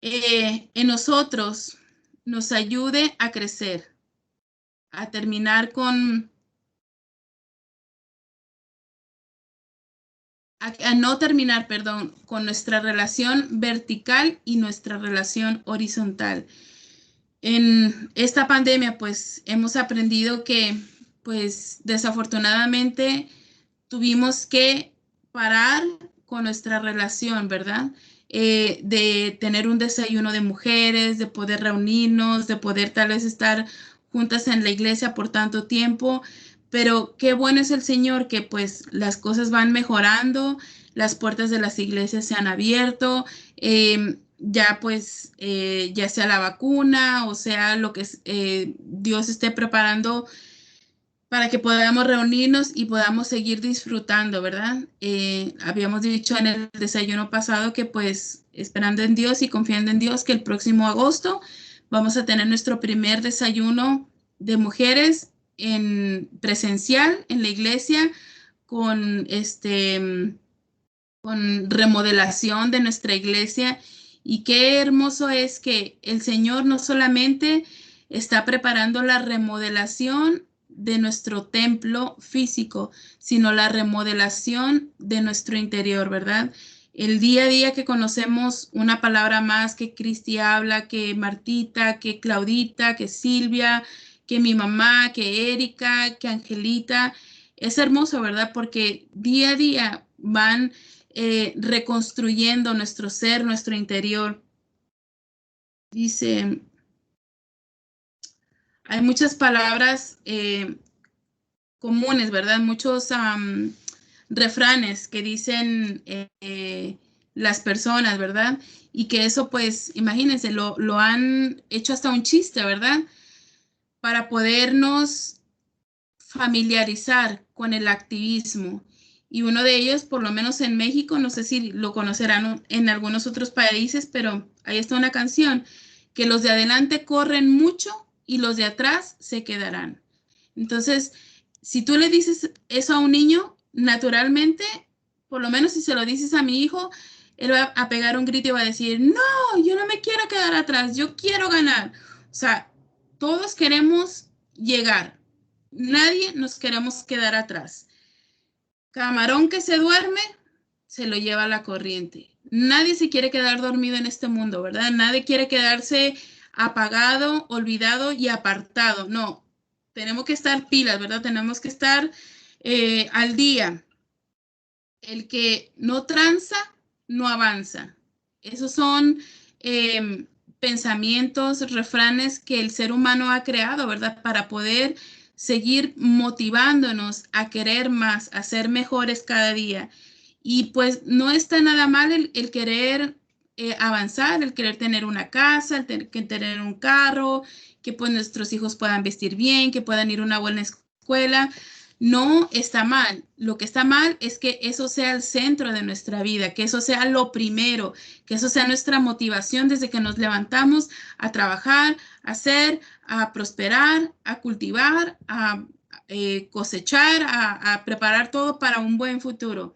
en nosotros nos ayude a crecer, a terminar a no terminar, perdón, con nuestra relación vertical y nuestra relación horizontal. En esta pandemia, pues hemos aprendido que, pues desafortunadamente, tuvimos que parar con nuestra relación, ¿verdad? De tener un desayuno de mujeres, de poder reunirnos, de poder tal vez estar juntas en la iglesia por tanto tiempo, pero qué bueno es el Señor que pues las cosas van mejorando, las puertas de las iglesias se han abierto, ya pues ya sea la vacuna o sea lo que Dios esté preparando para que podamos reunirnos y podamos seguir disfrutando, ¿verdad? Habíamos dicho en el desayuno pasado que pues esperando en Dios y confiando en Dios que el próximo agosto vamos a tener nuestro primer desayuno de mujeres en presencial en la iglesia con con remodelación de nuestra iglesia y qué hermoso es que el Señor no solamente está preparando la remodelación de nuestro templo físico, sino la remodelación de nuestro interior, ¿verdad? El día a día que conocemos una palabra más que Cristi habla, que Martita, que Claudita, que Silvia, que mi mamá, que Erika, que Angelita, es hermoso, ¿verdad? Porque día a día van reconstruyendo nuestro ser, nuestro interior. Dice, hay muchas palabras comunes, ¿verdad? Muchos refranes que dicen las personas, ¿verdad? Y que eso, pues, imagínense, lo han hecho hasta un chiste, ¿verdad? Para podernos familiarizar con el activismo. Y uno de ellos, por lo menos en México, no sé si lo conocerán en algunos otros países, pero ahí está una canción, que los de adelante corren mucho y los de atrás se quedarán. Entonces, si tú le dices eso a un niño, naturalmente, por lo menos si se lo dices a mi hijo, él va a pegar un grito y va a decir, no, yo no me quiero quedar atrás, yo quiero ganar. O sea, todos queremos llegar, nadie nos queremos quedar atrás. Camarón que se duerme, se lo lleva la corriente. Nadie se quiere quedar dormido en este mundo, ¿verdad? Nadie quiere quedarse apagado, olvidado y apartado. No, tenemos que estar pilas, ¿verdad? Tenemos que estar al día. El que no tranza, no avanza. Esos son pensamientos, refranes que el ser humano ha creado, ¿verdad? Para poder seguir motivándonos a querer más, a ser mejores cada día. Y pues no está nada mal el querer avanzar, el querer tener una casa, tener un carro, que pues nuestros hijos puedan vestir bien, que puedan ir a una buena escuela. No está mal. Lo que está mal es que eso sea el centro de nuestra vida, que eso sea lo primero, que eso sea nuestra motivación desde que nos levantamos a trabajar, a hacer, a prosperar, a cultivar, a cosechar, a preparar todo para un buen futuro.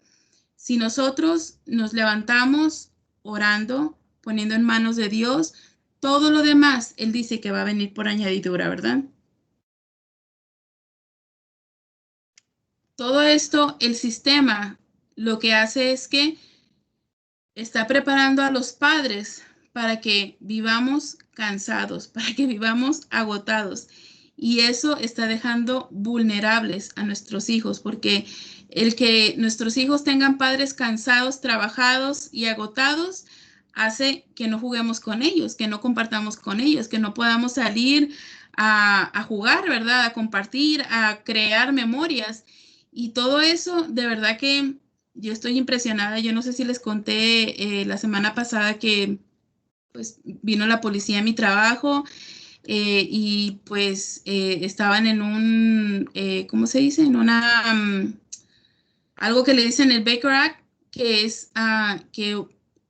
Si nosotros nos levantamos orando, poniendo en manos de Dios, todo lo demás, Él dice que va a venir por añadidura, ¿verdad? Todo esto, el sistema lo que hace es que está preparando a los padres para que vivamos cansados, para que vivamos agotados. Y eso está dejando vulnerables a nuestros hijos, porque el que nuestros hijos tengan padres cansados, trabajados y agotados, hace que no juguemos con ellos, que no compartamos con ellos, que no podamos salir a jugar, ¿verdad? A compartir, a crear memorias. Y todo eso, de verdad que yo estoy impresionada. Yo no sé si les conté la semana pasada que pues vino la policía a mi trabajo y pues estaban en un, ¿cómo se dice? En una, algo que le dicen el Baker Act, que es que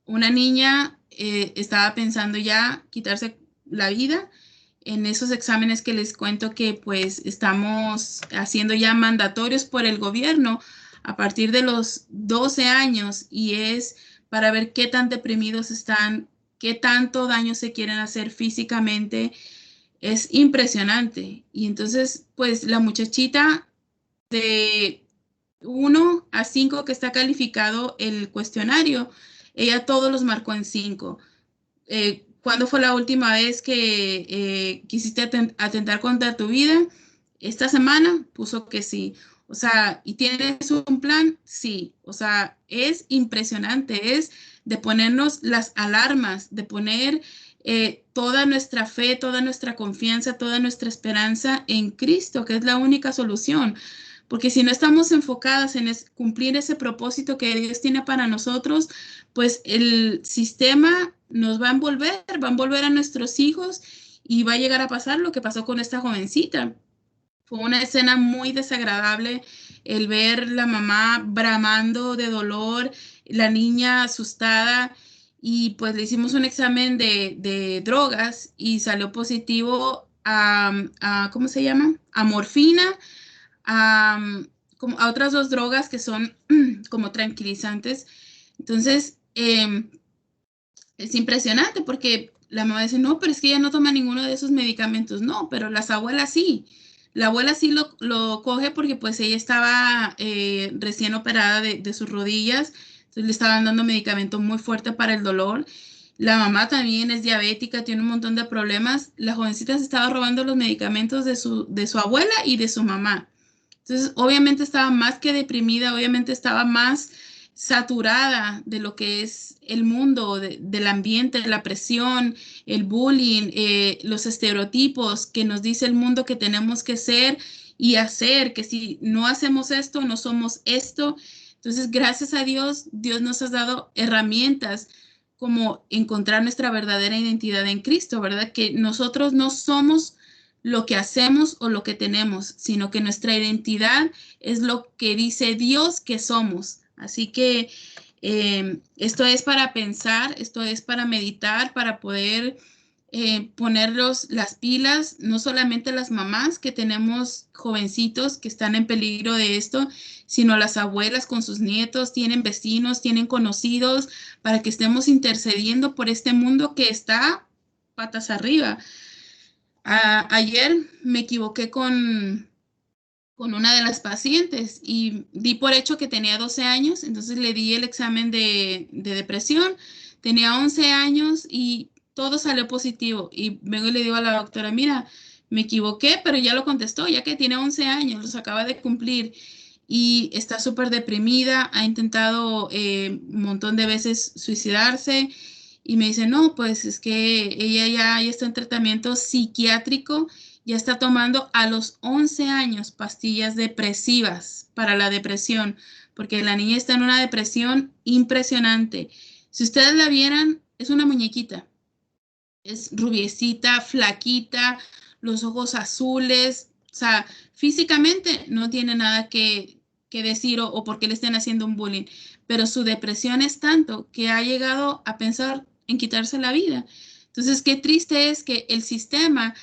una niña estaba pensando ya quitarse la vida en esos exámenes que les cuento que pues estamos haciendo ya mandatorios por el gobierno a partir de los 12 años y es para ver qué tan deprimidos están, qué tanto daño se quieren hacer físicamente. Es impresionante. Y entonces, pues la muchachita de 1 a 5 que está calificado el cuestionario, ella todos los marcó en 5. ¿Cuándo fue la última vez que quisiste atentar contra tu vida? Esta semana puso que sí. O sea, ¿y tienes un plan? Sí. O sea, es impresionante. Es de ponernos las alarmas, de poner toda nuestra fe, toda nuestra confianza, toda nuestra esperanza en Cristo, que es la única solución. Porque si no estamos enfocadas en cumplir ese propósito que Dios tiene para nosotros, pues el sistema nos va a envolver a nuestros hijos y va a llegar a pasar lo que pasó con esta jovencita. Fue una escena muy desagradable el ver la mamá bramando de dolor, la niña asustada y pues le hicimos un examen de drogas y salió positivo ¿cómo se llama? A morfina, a, como a otras 2 drogas que son como tranquilizantes. Entonces, es impresionante porque la mamá dice, no, pero es que ella no toma ninguno de esos medicamentos. No, pero las abuelas sí. La abuela sí lo coge porque pues ella estaba recién operada de sus rodillas, entonces le estaban dando medicamento muy fuerte para el dolor. La mamá también es diabética, tiene un montón de problemas. La jovencita se estaba robando los medicamentos de su abuela y de su mamá. Entonces, obviamente estaba más que deprimida, obviamente estaba más saturada de lo que es el mundo, del ambiente, la presión, el bullying, los estereotipos que nos dice el mundo que tenemos que ser y hacer, que si no hacemos esto, no somos esto. Entonces, gracias a Dios, Dios nos ha dado herramientas como encontrar nuestra verdadera identidad en Cristo, ¿verdad? Que nosotros no somos lo que hacemos o lo que tenemos, sino que nuestra identidad es lo que dice Dios que somos. Así que esto es para pensar, esto es para meditar, para poder ponerlos las pilas, no solamente las mamás que tenemos jovencitos que están en peligro de esto, sino las abuelas con sus nietos, tienen vecinos, tienen conocidos, para que estemos intercediendo por este mundo que está patas arriba. Ayer me equivoqué con una de las pacientes y di por hecho que tenía 12 años, entonces le di el examen de depresión, tenía 11 años y todo salió positivo. Y vengo y le digo a la doctora, mira, me equivoqué, pero ya lo contestó, ya que tiene 11 años, los acaba de cumplir y está súper deprimida, ha intentado un montón de veces suicidarse y me dice, no, pues es que ella ya está en tratamiento psiquiátrico, ya está tomando a los 11 años pastillas depresivas para la depresión, porque la niña está en una depresión impresionante. Si ustedes la vieran, es una muñequita, es rubiecita, flaquita, los ojos azules, o sea, físicamente no tiene nada que decir o por qué le estén haciendo un bullying, pero su depresión es tanto que ha llegado a pensar en quitarse la vida. Entonces, qué triste es que el sistema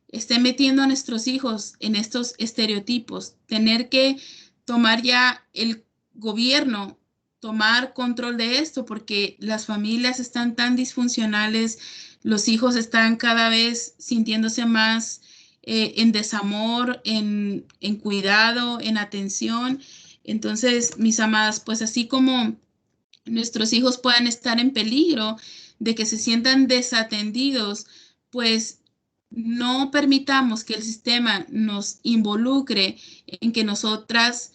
esté metiendo a nuestros hijos en estos estereotipos, tener que tomar ya el gobierno, tomar control de esto, porque las familias están tan disfuncionales, los hijos están cada vez sintiéndose más en desamor, en cuidado, en atención. Entonces, mis amadas, pues así como nuestros hijos puedan estar en peligro de que se sientan desatendidos, pues no permitamos que el sistema nos involucre en que nosotras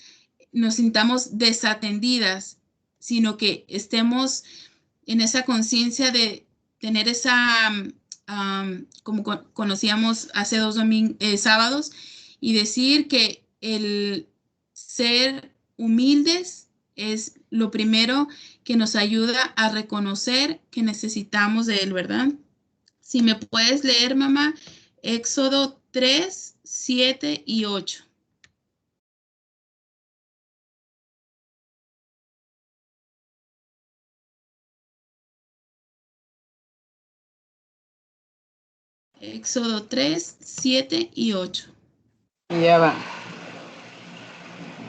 nos sintamos desatendidas, sino que estemos en esa conciencia de tener esa, como conocíamos hace sábados, y decir que el ser humildes es lo primero que nos ayuda a reconocer que necesitamos de Él, ¿verdad? Si me puedes leer, mamá, Éxodo 3, 7 y 8. Éxodo 3, 7 y 8. Y ya va.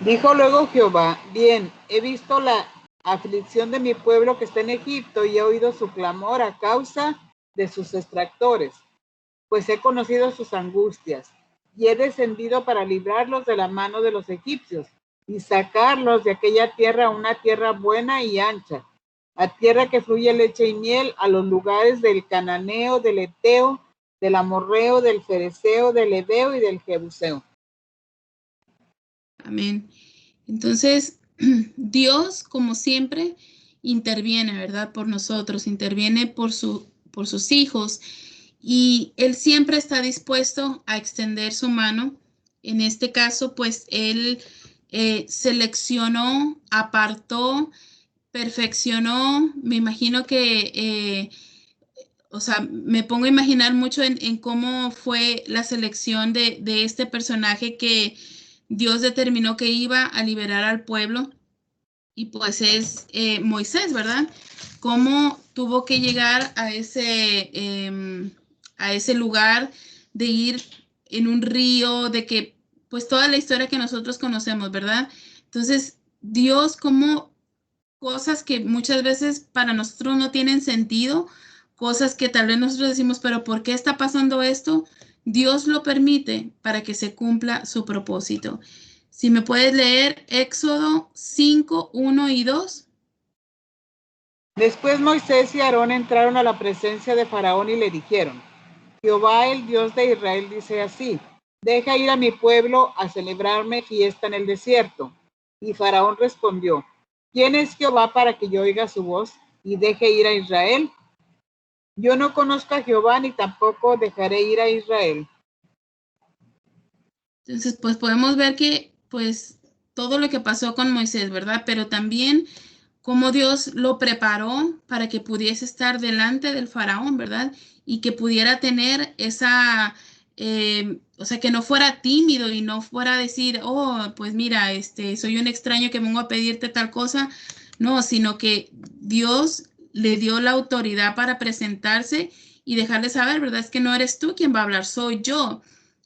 Dijo luego Jehová, bien, he visto la aflicción de mi pueblo que está en Egipto y he oído su clamor a causa de sus extractores, pues he conocido sus angustias y he descendido para librarlos de la mano de los egipcios y sacarlos de aquella tierra a una tierra buena y ancha, a tierra que fluye leche y miel, a los lugares del cananeo, del eteo, del amorreo, del fereceo, del heveo y del jebuseo. Amén. Entonces, Dios, como siempre, interviene, ¿verdad? Por nosotros, interviene por sus hijos y Él siempre está dispuesto a extender su mano. En este caso, pues Él seleccionó, apartó, perfeccionó. Me imagino que, o sea, me pongo a imaginar mucho en cómo fue la selección de este personaje que Dios determinó que iba a liberar al pueblo y pues es Moisés, ¿verdad? Cómo tuvo que llegar a ese lugar de ir en un río, de que pues toda la historia que nosotros conocemos, ¿verdad? Entonces, Dios como cosas que muchas veces para nosotros no tienen sentido, cosas que tal vez nosotros decimos, pero ¿por qué está pasando esto? Dios lo permite para que se cumpla su propósito. Si me puedes leer Éxodo 5, 1 y 2. Después Moisés y Aarón entraron a la presencia de Faraón y le dijeron, Jehová el Dios de Israel dice así, deja ir a mi pueblo a celebrarme fiesta en el desierto. Y Faraón respondió, ¿quién es Jehová para que yo oiga su voz y deje ir a Israel? Yo no conozco a Jehová ni tampoco dejaré ir a Israel. Entonces, pues podemos ver que, pues, todo lo que pasó con Moisés, ¿verdad? Pero también cómo Dios lo preparó para que pudiese estar delante del faraón, ¿verdad? Y que pudiera tener esa, o sea, que no fuera tímido y no fuera a decir, oh, pues mira, soy un extraño que vengo a pedirte tal cosa. No, sino que Dios le dio la autoridad para presentarse y dejarle saber, ¿verdad? Es que no eres tú quien va a hablar, soy yo.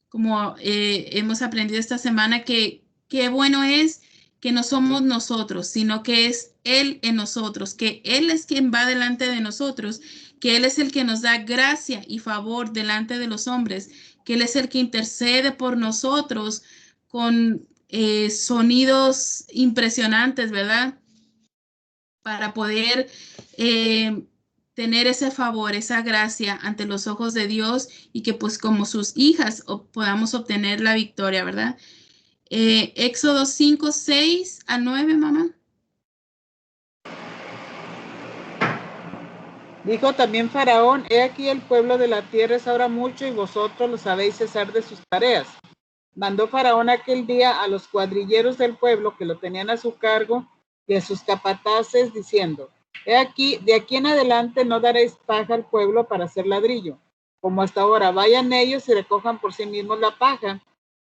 Como hemos aprendido esta semana, que qué bueno es que no somos nosotros, sino que es Él en nosotros, que Él es quien va delante de nosotros, que Él es el que nos da gracia y favor delante de los hombres, que Él es el que intercede por nosotros con sonidos impresionantes, ¿verdad? Para poder tener ese favor, esa gracia ante los ojos de Dios y que pues como sus hijas podamos obtener la victoria, ¿verdad? Éxodo 5, 6 a 9, mamá. Dijo también Faraón, he aquí el pueblo de la tierra es ahora mucho y vosotros lo sabéis cesar de sus tareas. Mandó Faraón aquel día a los cuadrilleros del pueblo que lo tenían a su cargo y a sus capataces diciendo, he aquí, de aquí en adelante no daréis paja al pueblo para hacer ladrillo, como hasta ahora. Vayan ellos y recojan por sí mismos la paja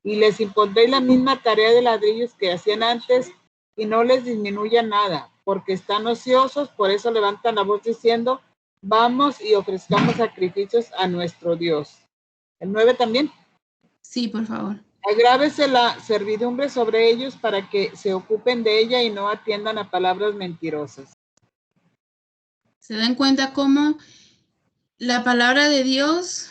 y les impondréis la misma tarea de ladrillos que hacían antes y no les disminuya nada, porque están ociosos, por eso levantan la voz diciendo, vamos y ofrezcamos sacrificios a nuestro Dios. El 9 también. Sí, por favor. Agrávese la servidumbre sobre ellos para que se ocupen de ella y no atiendan a palabras mentirosas. Se dan cuenta cómo la palabra de Dios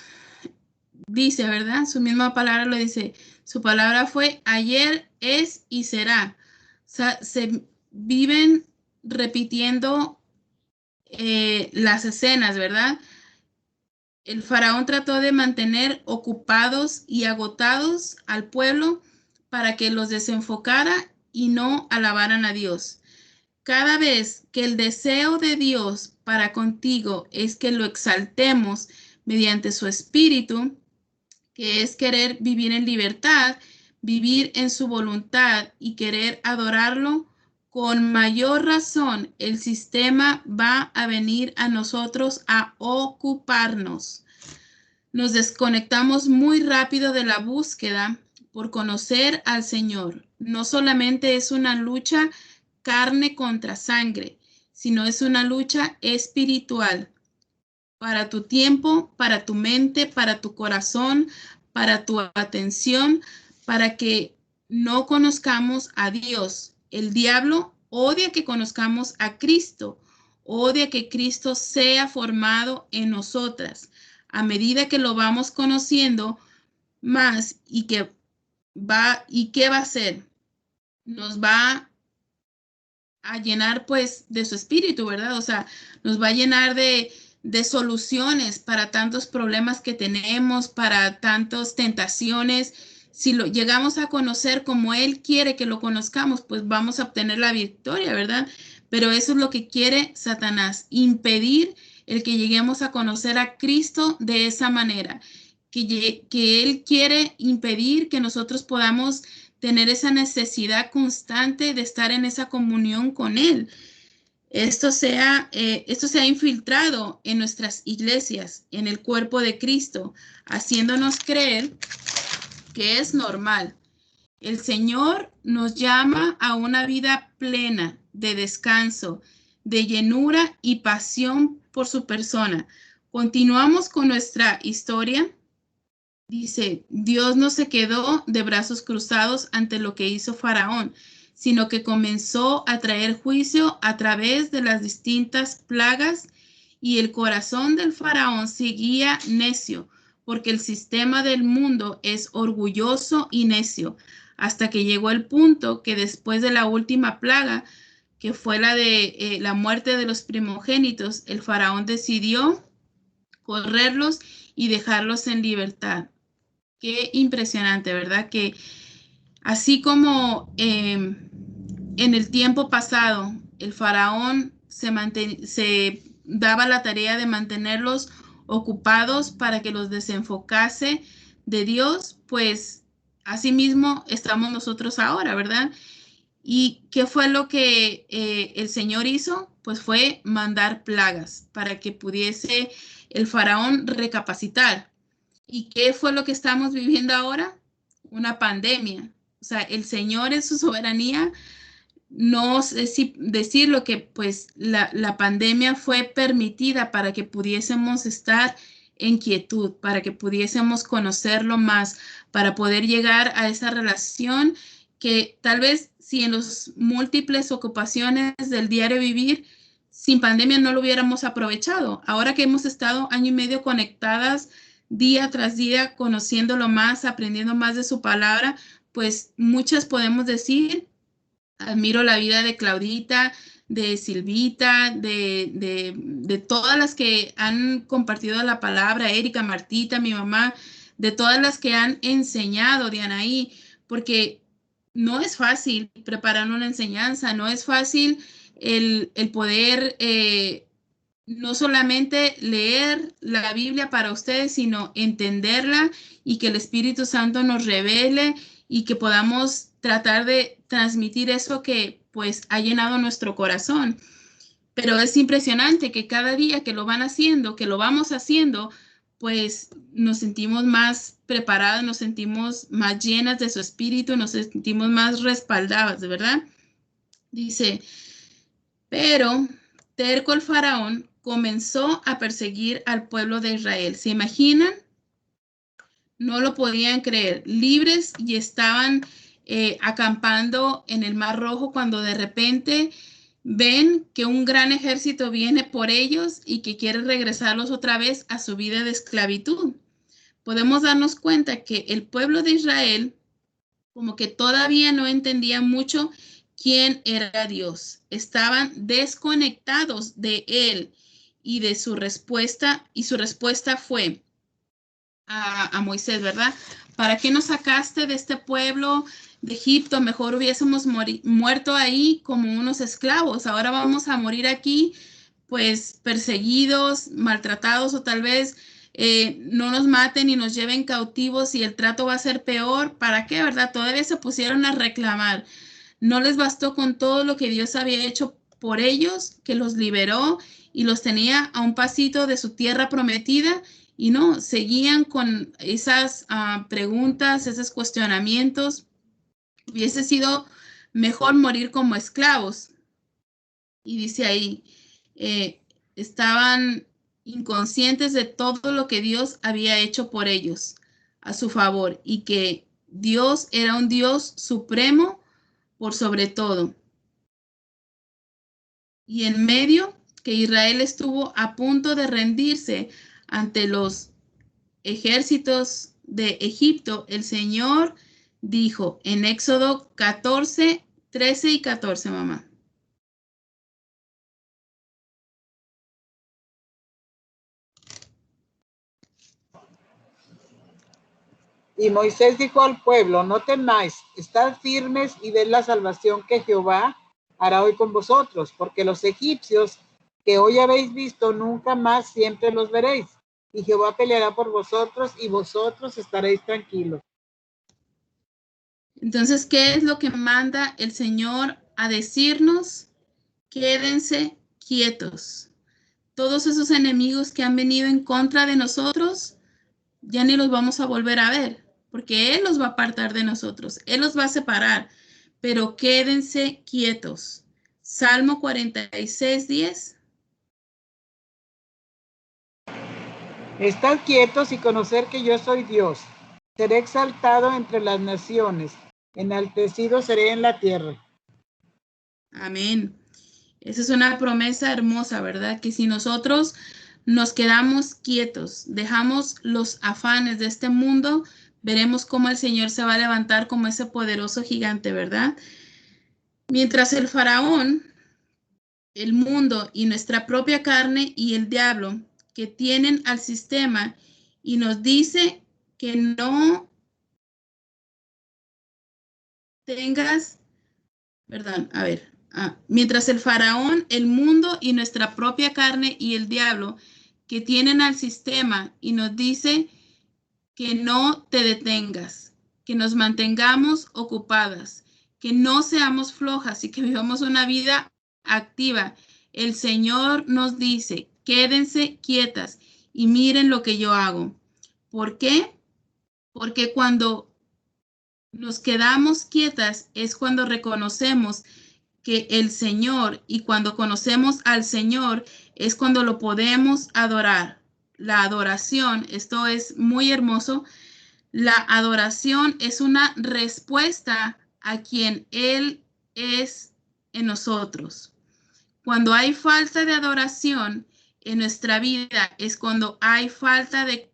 dice, ¿verdad? Su misma palabra lo dice. Su palabra fue ayer, es y será. O sea, se viven repitiendo las escenas, ¿verdad? El faraón trató de mantener ocupados y agotados al pueblo para que los desenfocara y no alabaran a Dios. Cada vez que el deseo de Dios para contigo es que lo exaltemos mediante su espíritu, que es querer vivir en libertad, vivir en su voluntad y querer adorarlo, con mayor razón el sistema va a venir a nosotros a ocuparnos. Nos desconectamos muy rápido de la búsqueda por conocer al Señor. No solamente es una lucha carne contra sangre, sino es una lucha espiritual para tu tiempo, para tu mente, para tu corazón, para tu atención, para que no conozcamos a Dios. El diablo odia que conozcamos a Cristo, odia que Cristo sea formado en nosotras. A medida que lo vamos conociendo más y que ¿qué va a hacer? Nos va a llenar pues de su espíritu, ¿verdad? O sea, nos va a llenar de soluciones para tantos problemas que tenemos, para tantas tentaciones. Si lo llegamos a conocer como Él quiere que lo conozcamos, pues vamos a obtener la victoria, ¿verdad? Pero eso es lo que quiere Satanás, impedir el que lleguemos a conocer a Cristo de esa manera, que Él quiere impedir que nosotros podamos tener esa necesidad constante de estar en esa comunión con Él. Esto se ha infiltrado en nuestras iglesias, en el cuerpo de Cristo, haciéndonos creer que es normal. El Señor nos llama a una vida plena de descanso, de llenura y pasión por su persona. Continuamos con nuestra historia. Dice, Dios no se quedó de brazos cruzados ante lo que hizo Faraón, sino que comenzó a traer juicio a través de las distintas plagas y el corazón del Faraón seguía necio, porque el sistema del mundo es orgulloso y necio, hasta que llegó el punto que después de la última plaga, que fue la de la muerte de los primogénitos, el Faraón decidió correrlos y dejarlos en libertad. qué impresionante, ¿verdad? Que así como en el tiempo pasado el faraón se daba la tarea de mantenerlos ocupados para que los desenfocase de Dios, pues asimismo estamos nosotros ahora, ¿verdad? ¿Y qué fue lo que el Señor hizo? Pues fue mandar plagas para que pudiese el faraón recapacitar. ¿Y qué fue lo que estamos viviendo ahora? Una pandemia. O sea, el Señor en su soberanía, no sé si decirlo que pues la pandemia fue permitida para que pudiésemos estar en quietud, para que pudiésemos conocerlo más, para poder llegar a esa relación que tal vez si en las múltiples ocupaciones del diario vivir, sin pandemia no lo hubiéramos aprovechado. Ahora que hemos estado año y medio conectadas día tras día, conociéndolo más, aprendiendo más de su palabra, pues muchas podemos decir, admiro la vida de Claudita, de Silvita, de todas las que han compartido la palabra, Erika, Martita, mi mamá, de todas las que han enseñado, de Anaí, porque no es fácil preparar una enseñanza, no es fácil el poder no solamente leer la Biblia para ustedes, sino entenderla y que el Espíritu Santo nos revele y que podamos tratar de transmitir eso que pues ha llenado nuestro corazón. Pero es impresionante que cada día que lo van haciendo, que lo vamos haciendo, pues nos sentimos más preparados, nos sentimos más llenas de su espíritu, nos sentimos más respaldadas, ¿de verdad? Dice, pero terco el faraón comenzó a perseguir al pueblo de Israel. ¿Se imaginan? No lo podían creer. Libres y estaban acampando en el Mar Rojo cuando de repente ven que un gran ejército viene por ellos y que quiere regresarlos otra vez a su vida de esclavitud. Podemos darnos cuenta que el pueblo de Israel como que todavía no entendía mucho quién era Dios. Estaban desconectados de él y de su respuesta, y su respuesta fue a Moisés, ¿verdad? ¿Para qué nos sacaste de este pueblo de Egipto? Mejor hubiésemos muerto ahí como unos esclavos. Ahora vamos a morir aquí, pues perseguidos, maltratados o tal vez no nos maten y nos lleven cautivos y el trato va a ser peor. ¿Para qué, verdad? Todavía se pusieron a reclamar. No les bastó con todo lo que Dios había hecho por ellos, que los liberó y los tenía a un pasito de su tierra prometida, y no, seguían con esas preguntas, esos cuestionamientos. Hubiese sido mejor morir como esclavos. Y dice ahí, eh, estaban inconscientes de todo lo que Dios había hecho por ellos a su favor y que Dios era un Dios supremo por sobre todo. Y en medio que Israel estuvo a punto de rendirse ante los ejércitos de Egipto, el Señor dijo en Éxodo 14, 13 y 14, mamá. Y Moisés dijo al pueblo, no temáis, estad firmes y ved la salvación que Jehová hará hoy con vosotros, porque los egipcios que hoy habéis visto, nunca más siempre los veréis. Y Jehová peleará por vosotros y vosotros estaréis tranquilos. Entonces, ¿qué es lo que manda el Señor a decirnos? Quédense quietos. Todos esos enemigos que han venido en contra de nosotros, ya ni los vamos a volver a ver, porque Él los va a apartar de nosotros, Él los va a separar, pero quédense quietos. Salmo 46, 10. Estad quietos y conocer que yo soy Dios. Seré exaltado entre las naciones, enaltecido seré en la tierra. Amén. Esa es una promesa hermosa, ¿verdad? Que si nosotros nos quedamos quietos, dejamos los afanes de este mundo, veremos cómo el Señor se va a levantar como ese poderoso gigante, ¿verdad? Mientras el faraón, el mundo y nuestra propia carne y el diablo que tienen al sistema y nos dice que no tengas, perdón, a ver, mientras el faraón, el mundo y nuestra propia carne y el diablo que tienen al sistema y nos dice que no te detengas, que nos mantengamos ocupadas, que no seamos flojas y que vivamos una vida activa. El Señor nos dice, quédense quietas y miren lo que yo hago. ¿Por qué? Porque cuando nos quedamos quietas es cuando reconocemos que el Señor, y cuando conocemos al Señor es cuando lo podemos adorar. La adoración, esto es muy hermoso. La adoración es una respuesta a quien Él es en nosotros. Cuando hay falta de adoración en nuestra vida es cuando hay falta de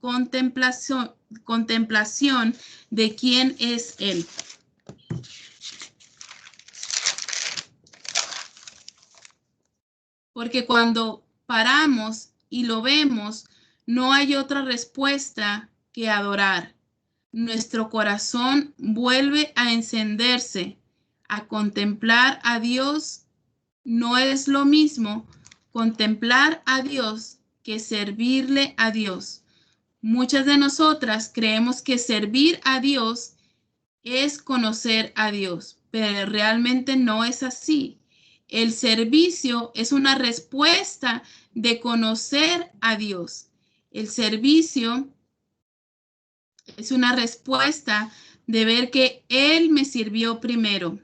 contemplación de quién es Él. Porque cuando paramos y lo vemos, no hay otra respuesta que adorar. Nuestro corazón vuelve a encenderse, a contemplar a Dios. No es lo mismo contemplar a Dios que servirle a Dios. Muchas de nosotras creemos que servir a Dios es conocer a Dios, pero realmente no es así. El servicio es una respuesta de conocer a Dios. El servicio es una respuesta de ver que Él me sirvió primero.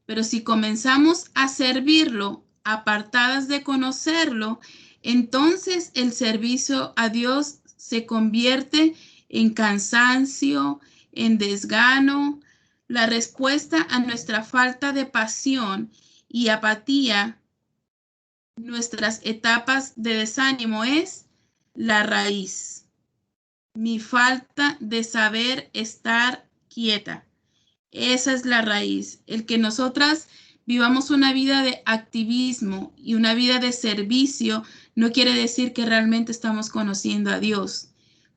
Pero si comenzamos a servirlo apartadas de conocerlo, entonces el servicio a Dios se convierte en cansancio, en desgano. La respuesta a nuestra falta de pasión y apatía, nuestras etapas de desánimo, es la raíz. Mi falta de saber estar quieta. Esa es la raíz. El que nosotras vivamos una vida de activismo y una vida de servicio no quiere decir que realmente estamos conociendo a Dios.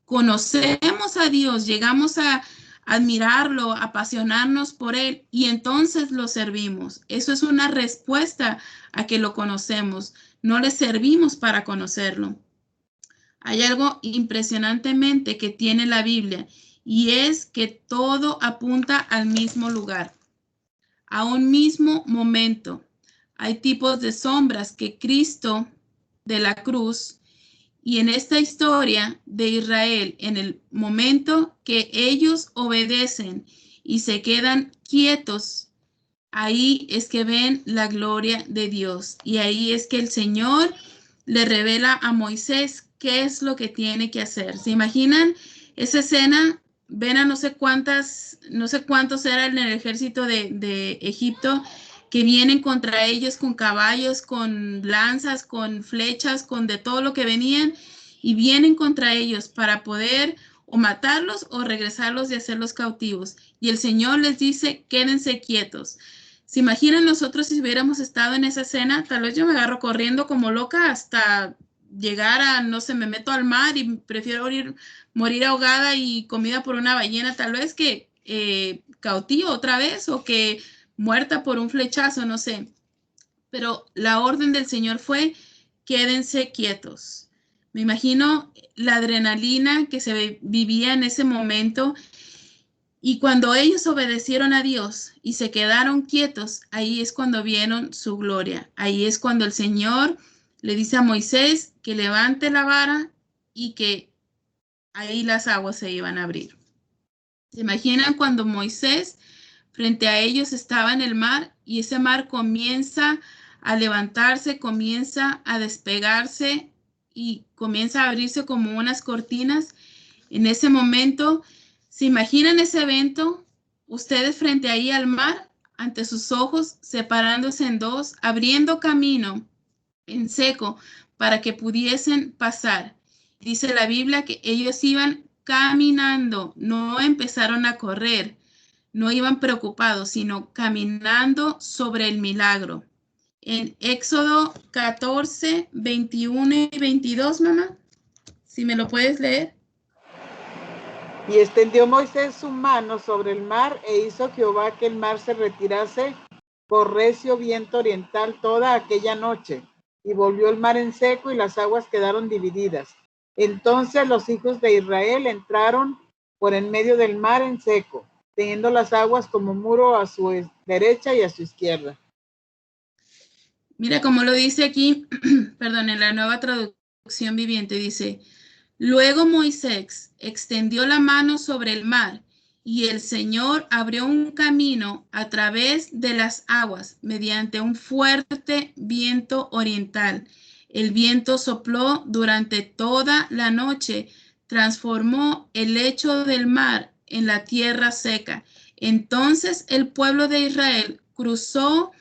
Conocemos a Dios, llegamos a admirarlo, a apasionarnos por Él y entonces lo servimos. Eso es una respuesta a que lo conocemos. No le servimos para conocerlo. Hay algo impresionantemente que tiene la Biblia y es que todo apunta al mismo lugar, a un mismo momento. Hay tipos de sombras que Cristo de la cruz y en esta historia de Israel, en el momento que ellos obedecen y se quedan quietos, ahí es que ven la gloria de Dios y ahí es que el Señor le revela a Moisés qué es lo que tiene que hacer. ¿Se imaginan esa escena? Ven a no sé cuántos eran en el ejército de Egipto que vienen contra ellos con caballos, con lanzas, con flechas, con de todo lo que venían y vienen contra ellos para poder o matarlos o regresarlos y hacerlos cautivos. Y el Señor les dice, quédense quietos. ¿Se imaginan nosotros si hubiéramos estado en esa escena? Tal vez yo me agarro corriendo como loca hasta llegar a, no sé, me meto al mar y prefiero morir ahogada y comida por una ballena, tal vez que cautivo otra vez o que muerta por un flechazo, no sé. Pero la orden del Señor fue, quédense quietos. Me imagino la adrenalina que se vivía en ese momento. Y cuando ellos obedecieron a Dios y se quedaron quietos, ahí es cuando vieron su gloria. Ahí es cuando el Señor le dice a Moisés que levante la vara y que ahí las aguas se iban a abrir. ¿Se imaginan cuando Moisés frente a ellos estaba en el mar y ese mar comienza a levantarse, comienza a despegarse y comienza a abrirse como unas cortinas? En ese momento, ¿se imaginan ese evento? Ustedes frente ahí al mar, ante sus ojos, separándose en dos, abriendo camino en seco para que pudiesen pasar. Dice la Biblia que ellos iban caminando, no empezaron a correr, no iban preocupados, sino caminando sobre el milagro. En Éxodo 14, 21 y 22, mamá, si me lo puedes leer. Y extendió Moisés su mano sobre el mar e hizo Jehová que el mar se retirase por recio viento oriental toda aquella noche. Y volvió el mar en seco y las aguas quedaron divididas. Entonces los hijos de Israel entraron por en medio del mar en seco, teniendo las aguas como muro a su derecha y a su izquierda. Mira cómo lo dice aquí, perdón, en la Nueva Traducción Viviente dice, luego Moisés extendió la mano sobre el mar y el Señor abrió un camino a través de las aguas mediante un fuerte viento oriental. El viento sopló durante toda la noche, transformó el lecho del mar en la tierra seca. Entonces el pueblo de Israel cruzó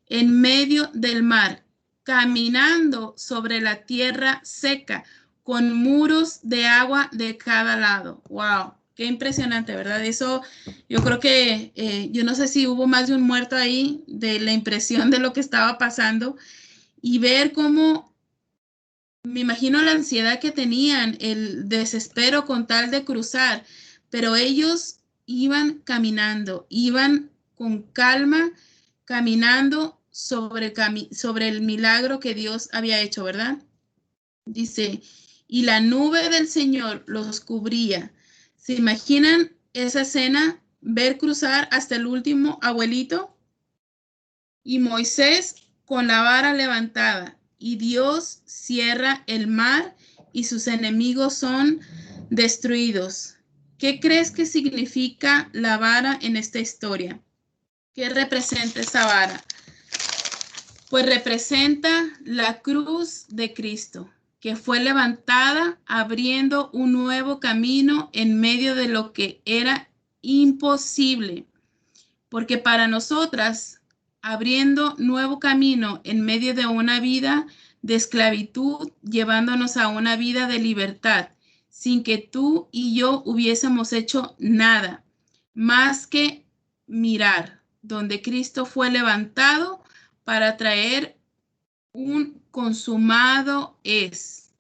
en medio del mar, caminando sobre la tierra seca, con muros de agua de cada lado. ¡Wow! Qué impresionante, ¿verdad? Eso, yo creo que, yo no sé si hubo más de un muerto ahí, de la impresión de lo que estaba pasando, y ver cómo, me imagino la ansiedad que tenían, el desespero con tal de cruzar, pero ellos iban caminando, iban con calma, caminando sobre el milagro que Dios había hecho, ¿verdad? Dice, y la nube del Señor los cubría. ¿Se imaginan esa escena? Ver cruzar hasta el último abuelito y Moisés con la vara levantada y Dios cierra el mar y sus enemigos son destruidos. ¿Qué crees que significa la vara en esta historia? ¿Qué representa esa vara? Pues representa la cruz de Cristo, que fue levantada abriendo un nuevo camino en medio de lo que era imposible. Porque para nosotras, abriendo nuevo camino en medio de una vida de esclavitud, llevándonos a una vida de libertad, sin que tú y yo hubiésemos hecho nada más que mirar, donde Cristo fue levantado para traer un consumado es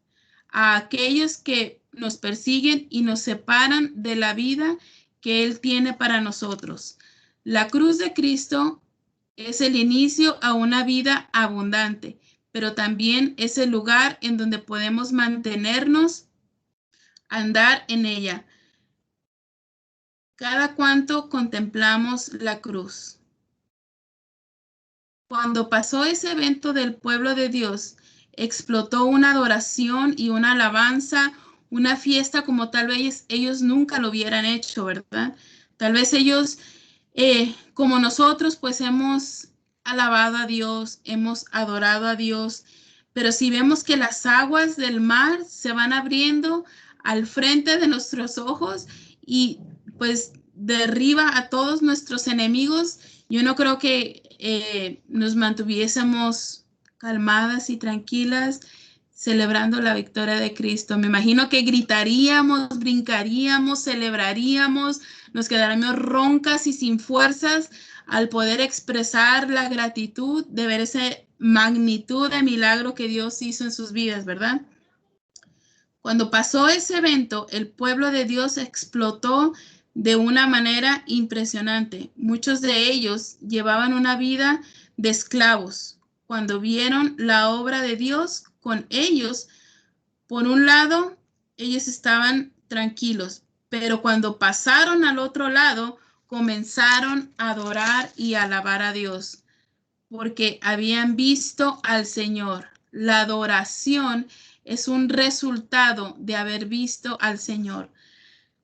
a aquellos que nos persiguen y nos separan de la vida que Él tiene para nosotros. La cruz de Cristo es el inicio a una vida abundante, pero también es el lugar en donde podemos mantenernos, andar en ella. Cada cuanto contemplamos la cruz. Cuando pasó ese evento del pueblo de Dios, explotó una adoración y una alabanza, una fiesta como tal vez ellos nunca lo hubieran hecho, ¿verdad? Tal vez ellos, como nosotros, pues hemos alabado a Dios, hemos adorado a Dios, pero si vemos que las aguas del mar se van abriendo al frente de nuestros ojos y pues derriba a todos nuestros enemigos, yo no creo que nos mantuviésemos calmadas y tranquilas celebrando la victoria de Cristo. Me imagino que gritaríamos, brincaríamos, celebraríamos, nos quedaríamos roncas y sin fuerzas al poder expresar la gratitud de ver esa magnitud de milagro que Dios hizo en sus vidas, ¿verdad? Cuando pasó ese evento, el pueblo de Dios explotó de una manera impresionante. Muchos de ellos llevaban una vida de esclavos. Cuando vieron la obra de Dios con ellos, por un lado, ellos estaban tranquilos, pero cuando pasaron al otro lado, comenzaron a adorar y alabar a Dios, porque habían visto al Señor. La adoración es un resultado de haber visto al Señor.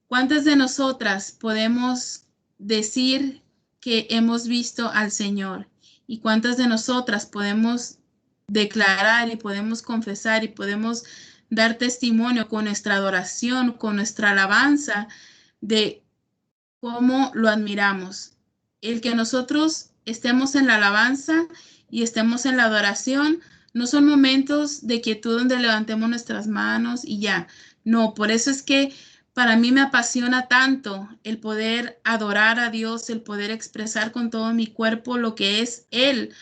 ¿Cuántas de nosotras podemos decir que hemos visto al Señor? ¿Y cuántas de nosotras podemos declarar y podemos confesar y podemos dar testimonio con nuestra adoración, con nuestra alabanza de cómo lo admiramos? El que nosotros estemos en la alabanza y estemos en la adoración no son momentos de quietud donde levantemos nuestras manos y ya. No, por eso es que para mí me apasiona tanto el poder adorar a Dios, el poder expresar con todo mi cuerpo lo que es Él,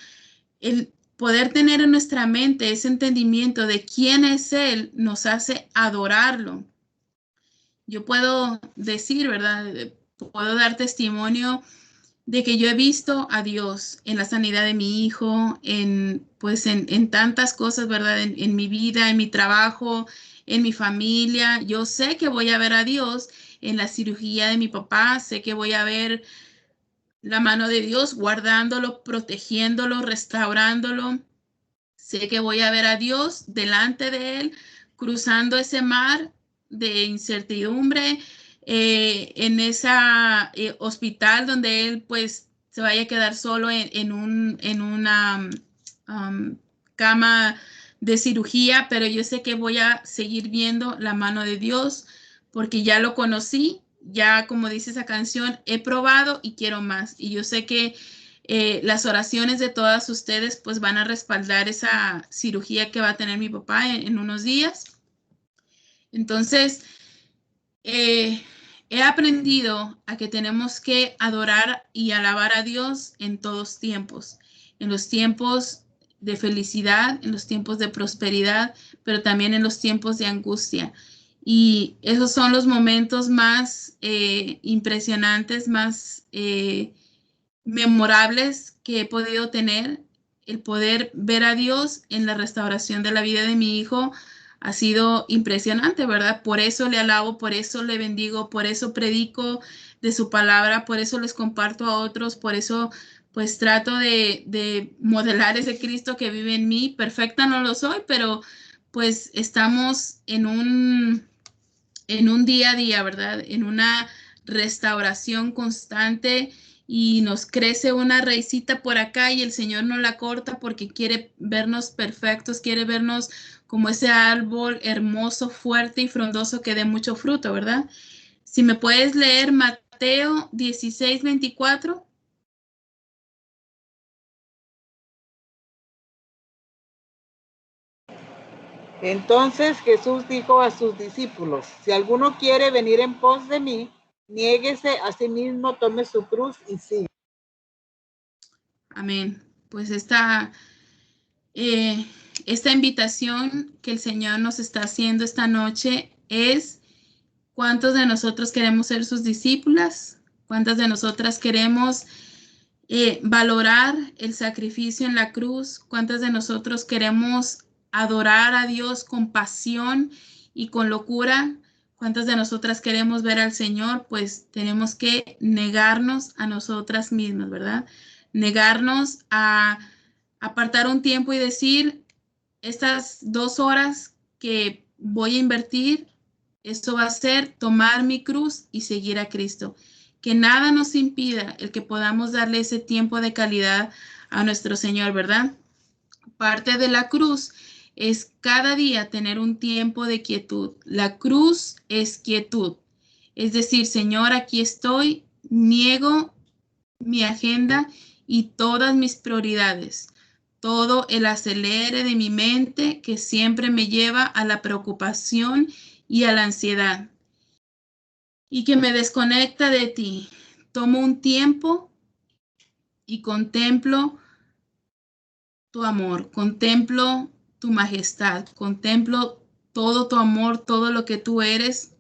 el poder tener en nuestra mente ese entendimiento de quién es Él nos hace adorarlo. yo puedo decir, ¿verdad? Puedo dar testimonio de que yo he visto a Dios en la sanidad de mi hijo, en tantas cosas, ¿verdad? En mi vida, en mi trabajo, en mi familia. Yo sé que voy a ver a Dios en la cirugía de mi papá, sé que voy a ver la mano de Dios guardándolo, protegiéndolo, restaurándolo. Sé que voy a ver a Dios delante de él, cruzando ese mar de incertidumbre en esa hospital donde él pues se vaya a quedar solo en una cama de cirugía, pero yo sé que voy a seguir viendo la mano de Dios porque ya lo conocí, ya como dice esa canción, he probado y quiero más. Y yo sé que las oraciones de todas ustedes pues van a respaldar esa cirugía que va a tener mi papá en unos días. Entonces, eh, he aprendido a que tenemos que adorar y alabar a Dios en todos tiempos, en los tiempos de felicidad, en los tiempos de prosperidad, pero también en los tiempos de angustia. Y esos son los momentos más impresionantes, más memorables que he podido tener. El poder ver a Dios en la restauración de la vida de mi hijo ha sido impresionante, ¿verdad? Por eso le alabo, por eso le bendigo, por eso predico de su palabra, por eso les comparto a otros, por eso pues trato de modelar ese Cristo que vive en mí. Perfecta no lo soy, pero pues estamos en un día a día, ¿verdad? En una restauración constante y nos crece una raicita por acá y el Señor no la corta porque quiere vernos perfectos, quiere vernos como ese árbol hermoso, fuerte y frondoso que dé mucho fruto, ¿verdad? Si me puedes leer Mateo 16:24. Entonces Jesús dijo a sus discípulos, si alguno quiere venir en pos de mí, niéguese a sí mismo, tome su cruz y siga. Amén. Pues esta invitación que el Señor nos está haciendo esta noche es: ¿cuántos de nosotros queremos ser sus discípulas? ¿Cuántas de nosotras queremos valorar el sacrificio en la cruz? ¿Cuántas de nosotros queremos adorar a Dios con pasión y con locura? ¿Cuántas de nosotras queremos ver al Señor? Pues tenemos que negarnos a nosotras mismas, ¿verdad? Negarnos a apartar un tiempo y decir, estas 2 horas que voy a invertir, esto va a ser tomar mi cruz y seguir a Cristo. Que nada nos impida el que podamos darle ese tiempo de calidad a nuestro Señor, ¿verdad? Parte de la cruz es cada día tener un tiempo de quietud. La cruz es quietud. Es decir, Señor, aquí estoy, niego mi agenda y todas mis prioridades, todo el acelere de mi mente que siempre me lleva a la preocupación y a la ansiedad y que me desconecta de ti. Tomo un tiempo y contemplo tu amor, contemplo tu majestad, contemplo todo tu amor, todo lo que tú eres.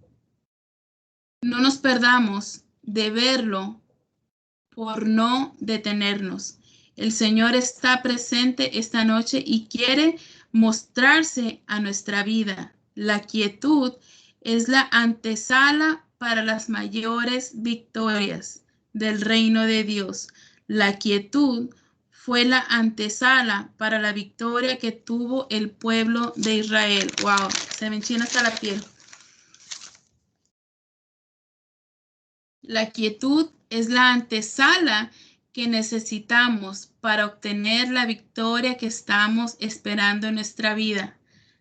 No nos perdamos de verlo por no detenernos. El Señor está presente esta noche y quiere mostrarse a nuestra vida. La quietud es la antesala para las mayores victorias del reino de Dios. La quietud fue la antesala para la victoria que tuvo el pueblo de Israel. Wow, se me enchina hasta la piel. La quietud es la antesala que necesitamos para obtener la victoria que estamos esperando en nuestra vida.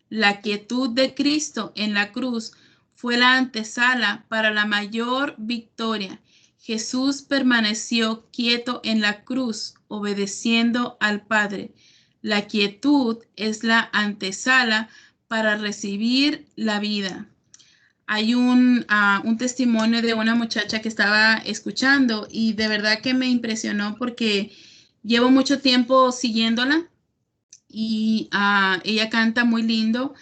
La quietud de Cristo en la cruz fue la antesala para la mayor victoria. Jesús permaneció quieto en la cruz, obedeciendo al Padre. La quietud es la antesala para recibir la vida. Hay un testimonio de una muchacha que estaba escuchando y de verdad que me impresionó porque llevo mucho tiempo siguiéndola y ella canta muy lindo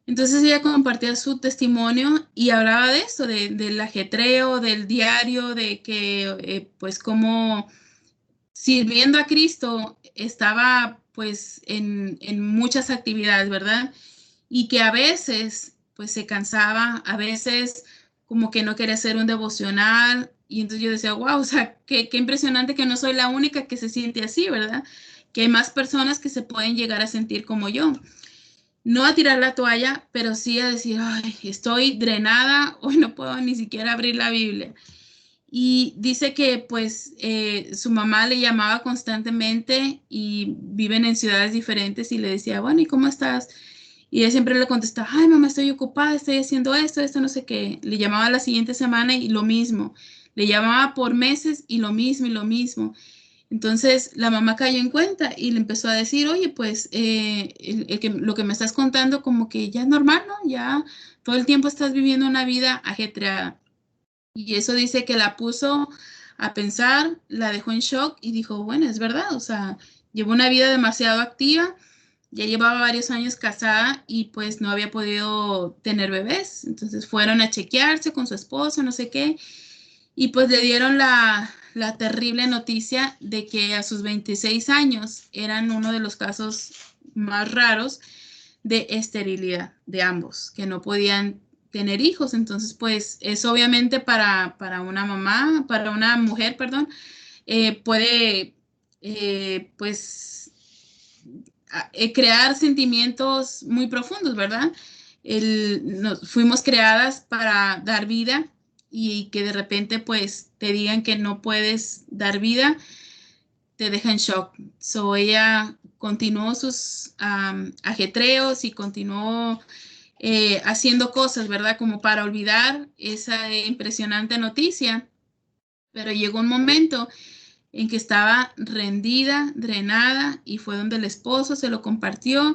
Entonces ella compartía su testimonio y hablaba de eso, del ajetreo, del diario, de que pues como sirviendo a Cristo estaba pues en muchas actividades, ¿verdad? Y que a veces pues se cansaba, a veces como que no quería hacer un devocional. Y entonces yo decía, wow, o sea, qué impresionante que no soy la única que se siente así, ¿verdad? Que hay más personas que se pueden llegar a sentir como yo. No a tirar la toalla, pero sí a decir, ay, estoy drenada, hoy no puedo ni siquiera abrir la Biblia. Y dice que pues su mamá le llamaba constantemente y viven en ciudades diferentes y le decía, bueno, ¿y cómo estás? Y ella siempre le contestaba, ay, mamá, estoy ocupada, estoy haciendo esto, no sé qué. Le llamaba la siguiente semana y lo mismo. Le llamaba por meses y lo mismo y lo mismo. Entonces la mamá cayó en cuenta y le empezó a decir, oye, pues lo que me estás contando como que ya es normal, ¿no? Ya todo el tiempo estás viviendo una vida ajetreada. Y eso dice que la puso a pensar, la dejó en shock y dijo, bueno, es verdad, o sea, llevó una vida demasiado activa, ya llevaba varios años casada y pues no había podido tener bebés. Entonces fueron a chequearse con su esposo, no sé qué, y pues le dieron la terrible noticia de que a sus 26 años eran uno de los casos más raros de esterilidad de ambos, que no podían tener hijos. Entonces, pues es obviamente para una mamá, para una mujer, perdón, puede, pues, crear sentimientos muy profundos, ¿verdad? Fuimos creadas para dar vida y que de repente, pues, te digan que no puedes dar vida, te deja en shock. So ella continuó sus ajetreos y continuó haciendo cosas, ¿verdad? Como para olvidar esa impresionante noticia. Pero llegó un momento en que estaba rendida, drenada, y fue donde el esposo se lo compartió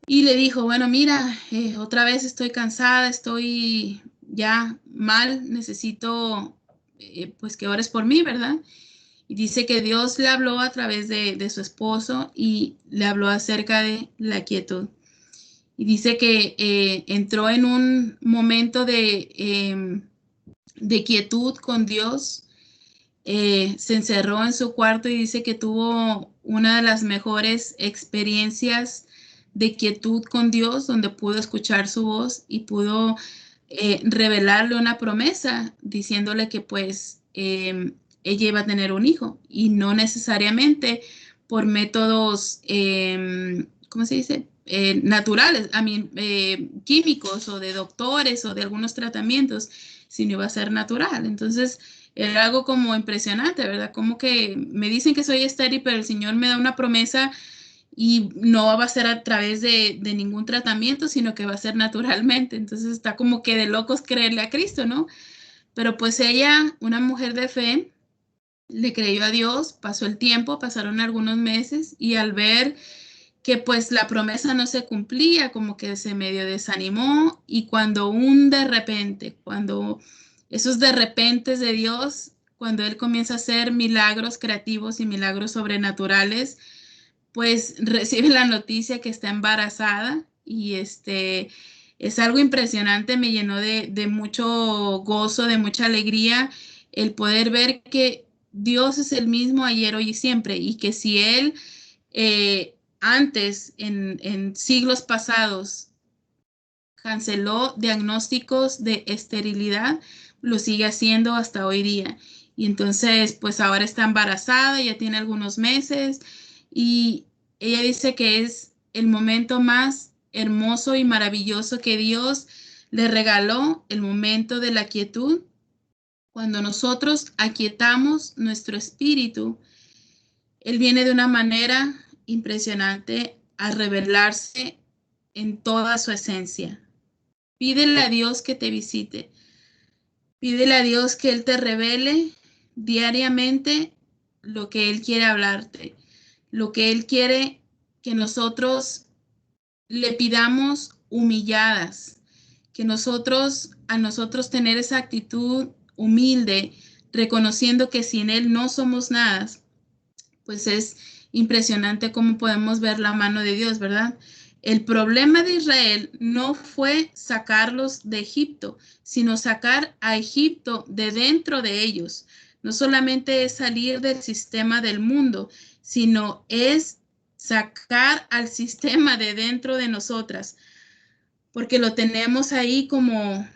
y le dijo, bueno, mira, otra vez estoy cansada, estoy ya mal, necesito pues que ores por mí, ¿verdad? Y dice que Dios le habló a través de su esposo y le habló acerca de la quietud. Y dice que entró en un momento de quietud con Dios, se encerró en su cuarto y dice que tuvo una de las mejores experiencias de quietud con Dios, donde pudo escuchar su voz y pudo revelarle una promesa, diciéndole que pues ella iba a tener un hijo y no necesariamente por métodos, ¿cómo se dice? Naturales, químicos o de doctores o de algunos tratamientos, sino iba a ser natural. Entonces, era algo como impresionante, ¿verdad? Como que me dicen que soy estéril, pero el Señor me da una promesa y no va a ser a través de ningún tratamiento, sino que va a ser naturalmente. Entonces está como que de locos creerle a Cristo, ¿no? Pero pues ella, una mujer de fe, le creyó a Dios, pasó el tiempo, pasaron algunos meses y al ver que pues la promesa no se cumplía, como que se medio desanimó y cuando un de repente, cuando esos de repentes de Dios, cuando Él comienza a hacer milagros creativos y milagros sobrenaturales, pues recibe la noticia que está embarazada y es algo impresionante, me llenó de mucho gozo, de mucha alegría el poder ver que Dios es el mismo ayer, hoy y siempre y que si Él antes, en siglos pasados, canceló diagnósticos de esterilidad, lo sigue haciendo hasta hoy día. Y entonces, pues ahora está embarazada, ya tiene algunos meses y ella dice que es el momento más hermoso y maravilloso que Dios le regaló, el momento de la quietud, cuando nosotros aquietamos nuestro espíritu. Él viene de una manera impresionante a revelarse en toda su esencia. Pídele a Dios que te visite. Pídele a Dios que Él te revele diariamente lo que Él quiere hablarte, lo que Él quiere que nosotros le pidamos humilladas, que a nosotros tener esa actitud humilde, reconociendo que sin Él no somos nada, pues es impresionante cómo podemos ver la mano de Dios, ¿verdad? El problema de Israel no fue sacarlos de Egipto, sino sacar a Egipto de dentro de ellos. No solamente es salir del sistema del mundo, sino es sacar al sistema de dentro de nosotras, porque lo tenemos ahí como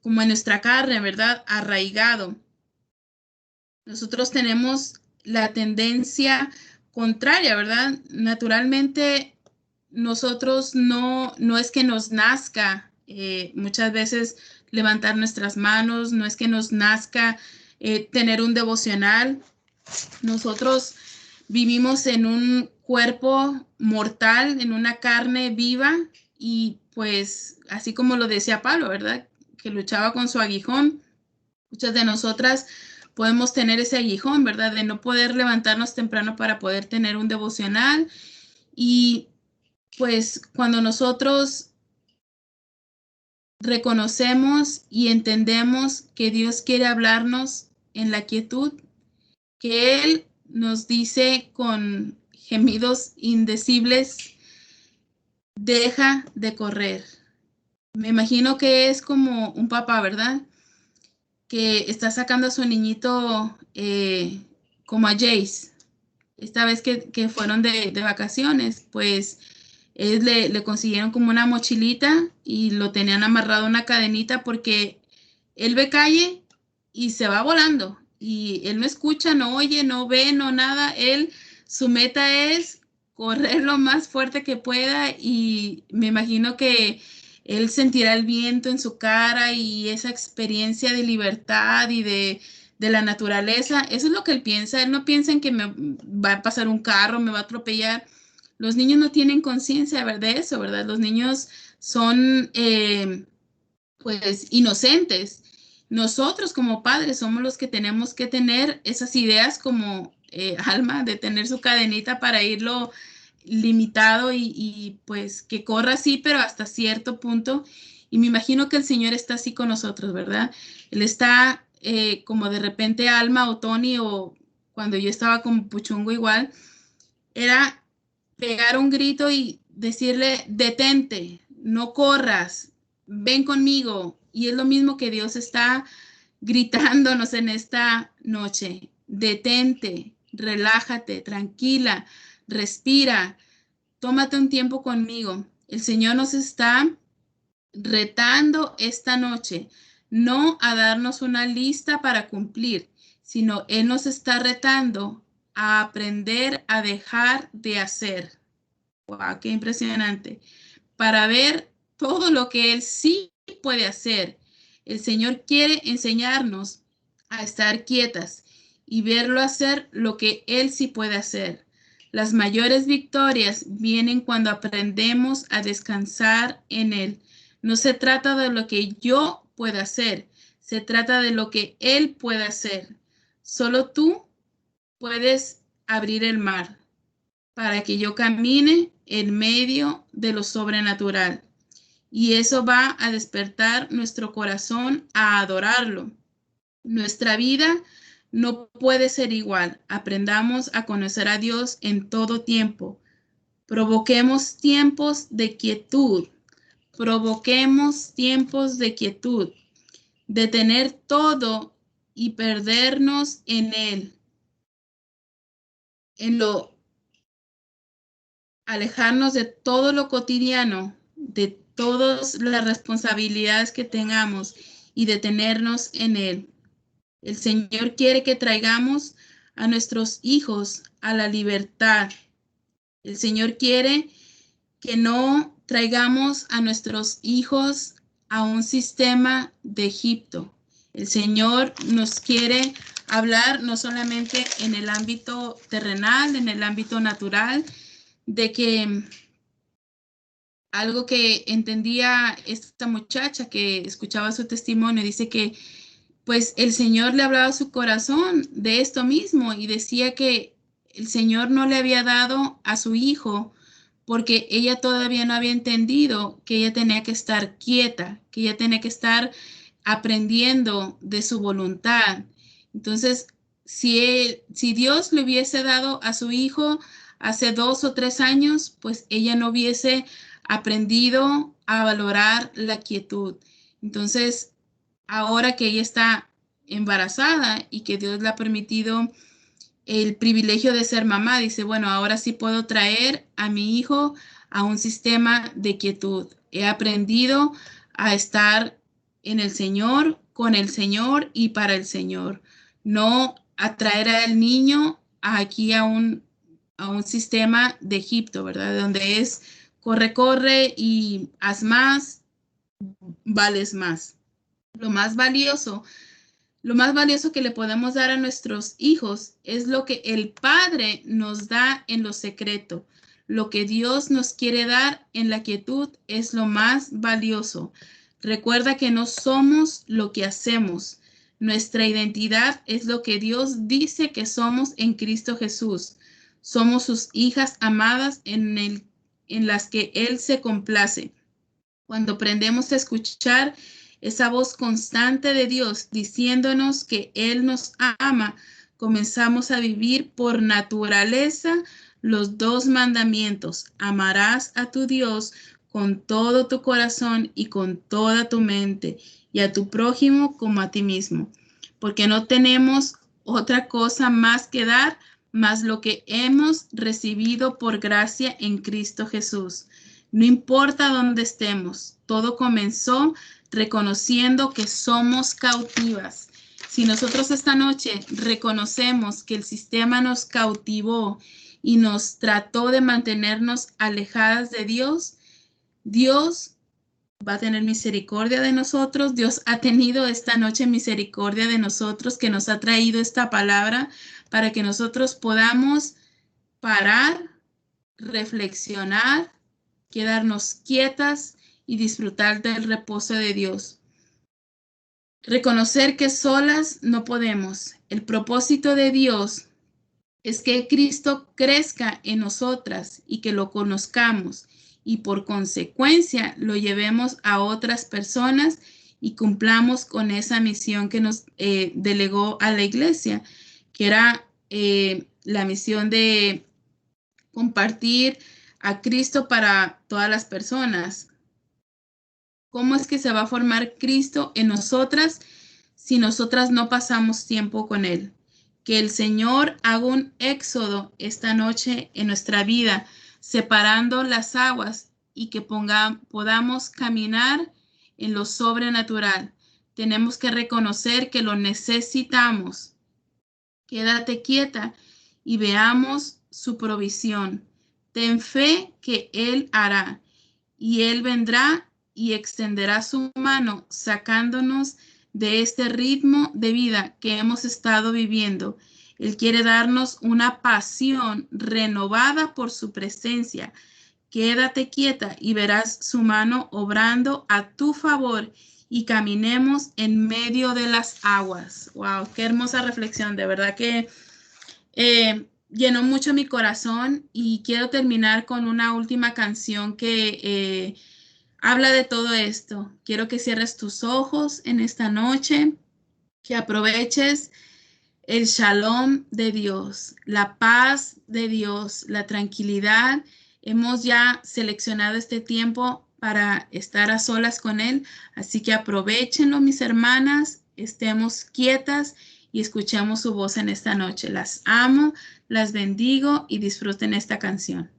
en nuestra carne, ¿verdad? Arraigado. Nosotros tenemos la tendencia contraria, ¿verdad? Naturalmente, nosotros no es que nos nazca muchas veces levantar nuestras manos, no es que nos nazca tener un devocional. Nosotros vivimos en un cuerpo mortal, en una carne viva y pues así como lo decía Pablo, ¿verdad? Que luchaba con su aguijón. Muchas de nosotras podemos tener ese aguijón, ¿verdad? De no poder levantarnos temprano para poder tener un devocional. Y pues cuando nosotros reconocemos y entendemos que Dios quiere hablarnos en la quietud, que Él nos dice con gemidos indecibles, deja de correr. Me imagino que es como un papá, ¿verdad? Que está sacando a su niñito como a Jace. Esta vez que fueron de vacaciones, pues le consiguieron como una mochilita y lo tenían amarrado a una cadenita porque él ve calle y se va volando y él no escucha, no oye, no ve, no nada. Él, su meta es correr lo más fuerte que pueda y me imagino que él sentirá el viento en su cara y esa experiencia de libertad y de la naturaleza. Eso es lo que él piensa. Él no piensa en que me va a pasar un carro, me va a atropellar. Los niños no tienen conciencia de eso, ¿verdad? Los niños son pues inocentes. Nosotros como padres somos los que tenemos que tener esas ideas como Alma, de tener su cadenita para irlo limitado y pues que corra así, pero hasta cierto punto. Y me imagino que el Señor está así con nosotros, ¿verdad? Él está como de repente Alma o Tony o cuando yo estaba con Puchungo igual, era pegar un grito y decirle, detente, no corras, ven conmigo. Y es lo mismo que Dios está gritándonos en esta noche. Detente, relájate, tranquila, respira, tómate un tiempo conmigo. El Señor nos está retando esta noche, no a darnos una lista para cumplir, sino Él nos está retando a aprender a dejar de hacer. ¡Wow! ¡Qué impresionante! Para ver todo lo que Él sí puede hacer. El Señor quiere enseñarnos a estar quietas y verlo hacer lo que Él sí puede hacer. Las mayores victorias vienen cuando aprendemos a descansar en Él. No se trata de lo que yo pueda hacer, se trata de lo que Él puede hacer. Solo tú puedes abrir el mar para que yo camine en medio de lo sobrenatural. Y eso va a despertar nuestro corazón a adorarlo. Nuestra vida no puede ser igual. Aprendamos a conocer a Dios en todo tiempo. Provoquemos tiempos de quietud. Provoquemos tiempos de quietud, de tener todo y perdernos en Él, en lo alejarnos de todo lo cotidiano, de todas las responsabilidades que tengamos y detenernos en Él. El Señor quiere que traigamos a nuestros hijos a la libertad. El Señor quiere que no traigamos a nuestros hijos a un sistema de Egipto. El Señor nos quiere hablar no solamente en el ámbito terrenal, en el ámbito natural, de que algo que entendía esta muchacha que escuchaba su testimonio, dice que pues el Señor le hablaba a su corazón de esto mismo y decía que el Señor no le había dado a su hijo porque ella todavía no había entendido que ella tenía que estar quieta, que ella tenía que estar aprendiendo de su voluntad. Entonces, si Dios le hubiese dado a su hijo hace 2 o 3 años, pues ella no hubiese aprendido a valorar la quietud. Entonces, ahora que ella está embarazada y que Dios le ha permitido el privilegio de ser mamá, dice, bueno, ahora sí puedo traer a mi hijo a un sistema de quietud. He aprendido a estar en el Señor, con el Señor y para el Señor. No a traer al niño aquí a un sistema de Egipto, ¿verdad? Donde es corre, corre y haz más, vales más. Lo más valioso lo más valioso que le podemos dar a nuestros hijos es lo que el Padre nos da en lo secreto. Lo que Dios nos quiere dar en la quietud es lo más valioso. Recuerda que no somos lo que hacemos. Nuestra identidad es lo que Dios dice que somos en Cristo Jesús. Somos sus hijas amadas en las que Él se complace. Cuando aprendemos a escuchar esa voz constante de Dios diciéndonos que Él nos ama, comenzamos a vivir por naturaleza los 2 mandamientos. Amarás a tu Dios con todo tu corazón y con toda tu mente, y a tu prójimo como a ti mismo, porque no tenemos otra cosa más que dar, más lo que hemos recibido por gracia en Cristo Jesús. No importa dónde estemos, todo comenzó reconociendo que somos cautivas. Si nosotros esta noche reconocemos que el sistema nos cautivó y nos trató de mantenernos alejadas de Dios, Dios va a tener misericordia de nosotros. Dios ha tenido esta noche misericordia de nosotros, que nos ha traído esta palabra para que nosotros podamos parar, reflexionar, quedarnos quietas y disfrutar del reposo de Dios. Reconocer que solas no podemos. El propósito de Dios es que Cristo crezca en nosotras y que lo conozcamos y por consecuencia lo llevemos a otras personas y cumplamos con esa misión que nos delegó a la iglesia, que era la misión de compartir a Cristo para todas las personas. ¿Cómo es que se va a formar Cristo en nosotras si nosotras no pasamos tiempo con Él? Que el Señor haga un éxodo esta noche en nuestra vida, separando las aguas y que podamos caminar en lo sobrenatural. Tenemos que reconocer que lo necesitamos. Quédate quieta y veamos su provisión. Ten fe que Él hará y Él vendrá y extenderá su mano sacándonos de este ritmo de vida que hemos estado viviendo. Él quiere darnos una pasión renovada por su presencia. Quédate quieta y verás su mano obrando a tu favor y caminemos en medio de las aguas. Wow, qué hermosa reflexión. De verdad que llenó mucho mi corazón y quiero terminar con una última canción que habla de todo esto. Quiero que cierres tus ojos en esta noche, que aproveches el shalom de Dios, la paz de Dios, la tranquilidad. Hemos ya seleccionado este tiempo para estar a solas con Él, así que aprovechenlo, mis hermanas, estemos quietas y escuchemos su voz en esta noche. Las amo, las bendigo y disfruten esta canción.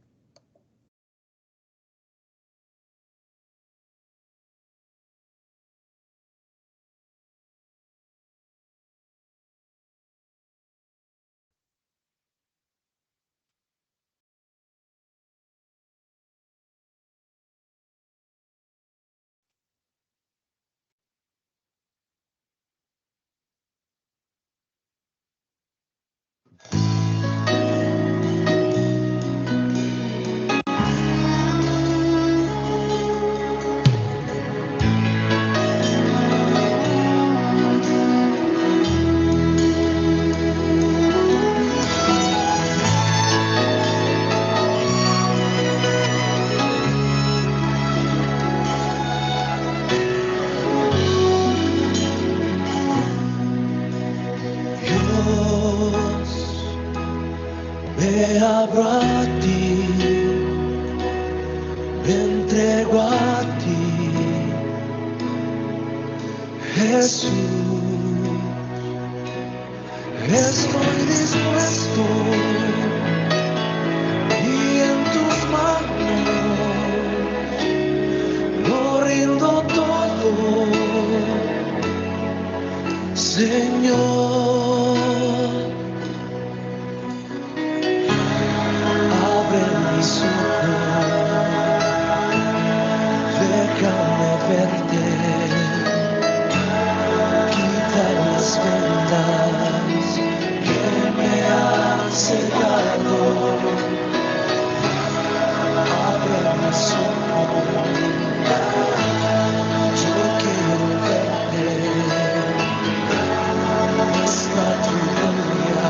Señor, abre mis ojos, déjame verte, quita las vendas que me han cegado, abre mis ojos, yo quiero verte, muestra tu gloria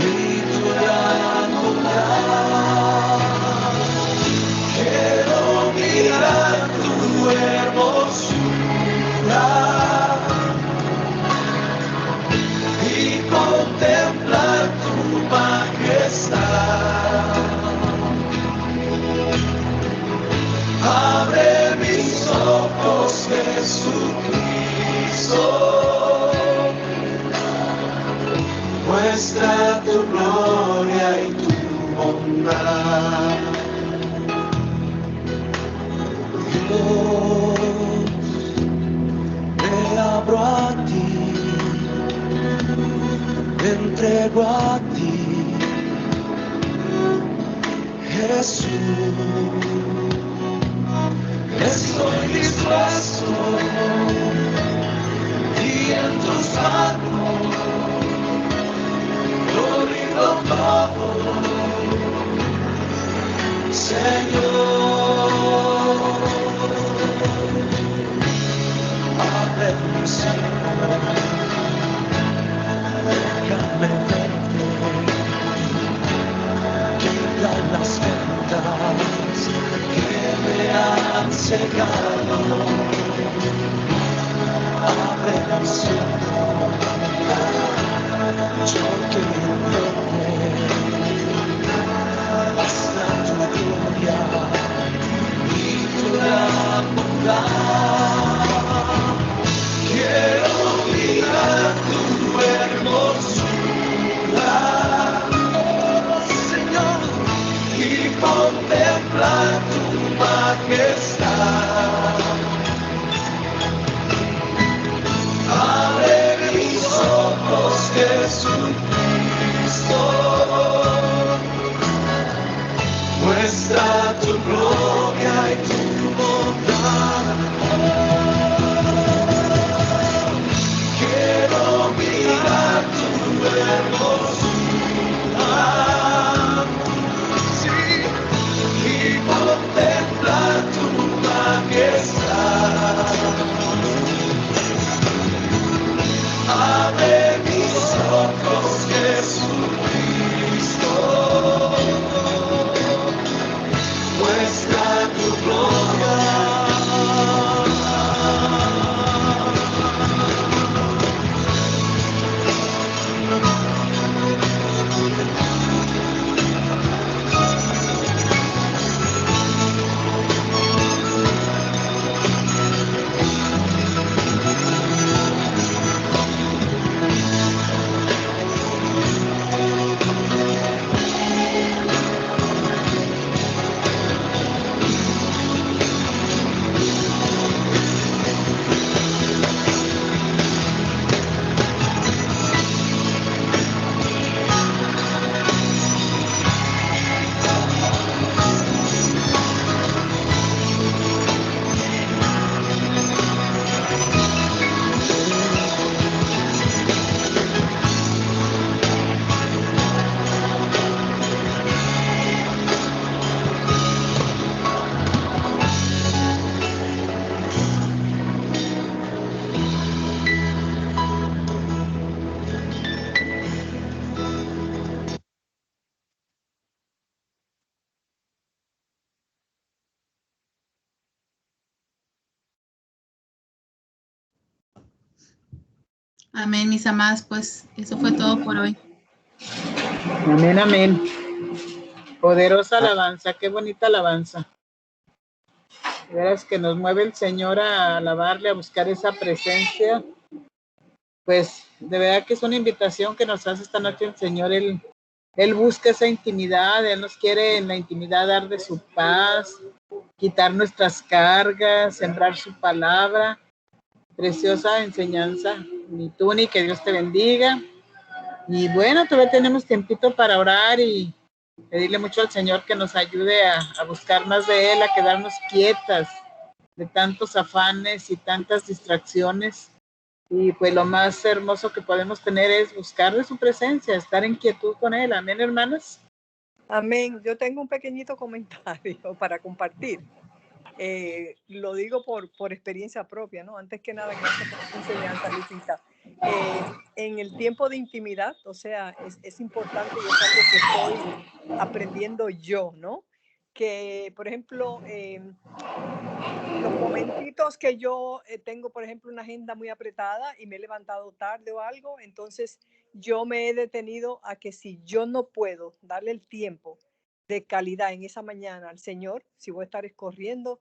y tu gran bondad. Quiero mirar tu hermosura y contemplar tu majestad. Abre mis ojos, Jesucristo, muestra tu gloria y tu bondad. Dios, me abro a ti, me entrego a ti, Jesús. Estoy dispuesto y en tus manos lo rindo todo, Señor. Abre mis ojos, déjame verte, quita las vendas que me han cegado. Abre mis ojos, yo quiero verte, muestra tu gloria y tu gran bondad. Quiero mirar tu hermosura, Señor, y contemplar tu majestad. Abre mis ojos, Jesucristo, muestra tu gloria y tu bondad. Quiero mirar tu hermosura, sí, y contemplar tu majestad. Abre mis ojos, Jesucristo, muestra tu gloria. Amén, mis amadas, pues eso fue todo por hoy. Amén, amén. Poderosa alabanza, qué bonita alabanza. De veras que nos mueve el Señor a alabarle, a buscar esa presencia. Pues de verdad que es una invitación que nos hace esta noche el Señor. Él busca esa intimidad, Él nos quiere en la intimidad dar de su paz, quitar nuestras cargas, sembrar su palabra. Preciosa enseñanza Mi Tuni, que Dios te bendiga. Y bueno, todavía tenemos tiempito para orar y pedirle mucho al Señor que nos ayude a buscar más de Él, a quedarnos quietas de tantos afanes y tantas distracciones. Y pues lo más hermoso que podemos tener es buscar de su presencia, estar en quietud con Él. Amén, hermanas. Amén. Yo tengo un pequeñito comentario para compartir. Lo digo por experiencia propia, ¿no? Antes que nada, gracias por esta enseñanza, Lupita. En el tiempo de intimidad, o sea, es importante y es algo que estoy aprendiendo yo, ¿no? Que, por ejemplo, los momentitos que yo tengo, por ejemplo, una agenda muy apretada y me he levantado tarde o algo, entonces yo me he detenido a que si yo no puedo darle el tiempo de calidad en esa mañana al Señor, si voy a estar corriendo,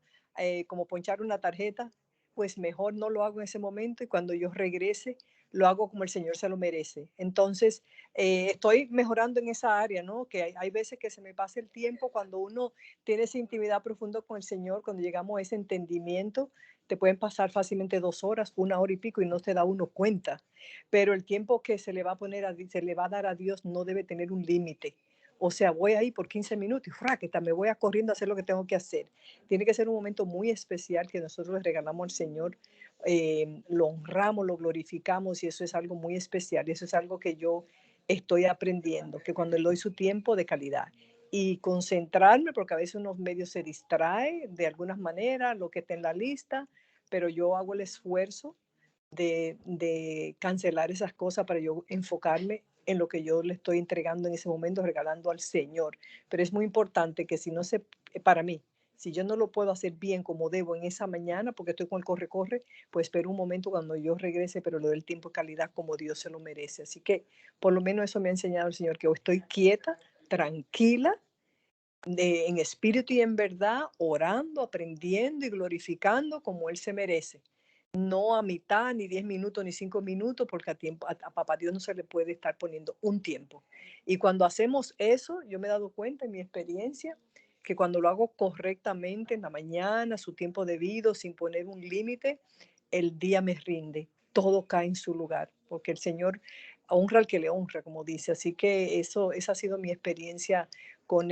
como ponchar una tarjeta, pues mejor no lo hago en ese momento y cuando yo regrese, lo hago como el Señor se lo merece. Entonces, estoy mejorando en esa área, ¿no? Que hay veces que se me pasa el tiempo cuando uno tiene esa intimidad profunda con el Señor, cuando llegamos a ese entendimiento, te pueden pasar fácilmente 2 horas, 1 hora y pico y no se da uno cuenta. Pero el tiempo que se le va a poner se le va a dar a Dios no debe tener un límite. O sea, voy ahí por 15 minutos y fraqueta, me voy a corriendo a hacer lo que tengo que hacer. Tiene que ser un momento muy especial que nosotros le regalamos al Señor. Lo honramos, lo glorificamos y eso es algo muy especial. Eso es algo que yo estoy aprendiendo, que cuando le doy su tiempo de calidad y concentrarme, porque a veces unos medios se distrae de algunas maneras, lo que está en la lista, pero yo hago el esfuerzo de cancelar esas cosas para yo enfocarme en lo que yo le estoy entregando en ese momento, regalando al Señor. Pero es muy importante que si no se, para mí, si yo no lo puedo hacer bien como debo en esa mañana, porque estoy con el corre-corre, pues espero un momento cuando yo regrese, pero le doy el tiempo de calidad como Dios se lo merece. Así que por lo menos eso me ha enseñado el Señor, que hoy estoy quieta, tranquila, en espíritu y en verdad, orando, aprendiendo y glorificando como Él se merece. No a mitad, ni 10 minutos, ni 5 minutos, porque a papá Dios no se le puede estar poniendo un tiempo. Y cuando hacemos eso, yo me he dado cuenta en mi experiencia que cuando lo hago correctamente en la mañana, su tiempo debido, sin poner un límite, el día me rinde. Todo cae en su lugar, porque el Señor honra al que le honra, como dice. Así que esa ha sido mi experiencia con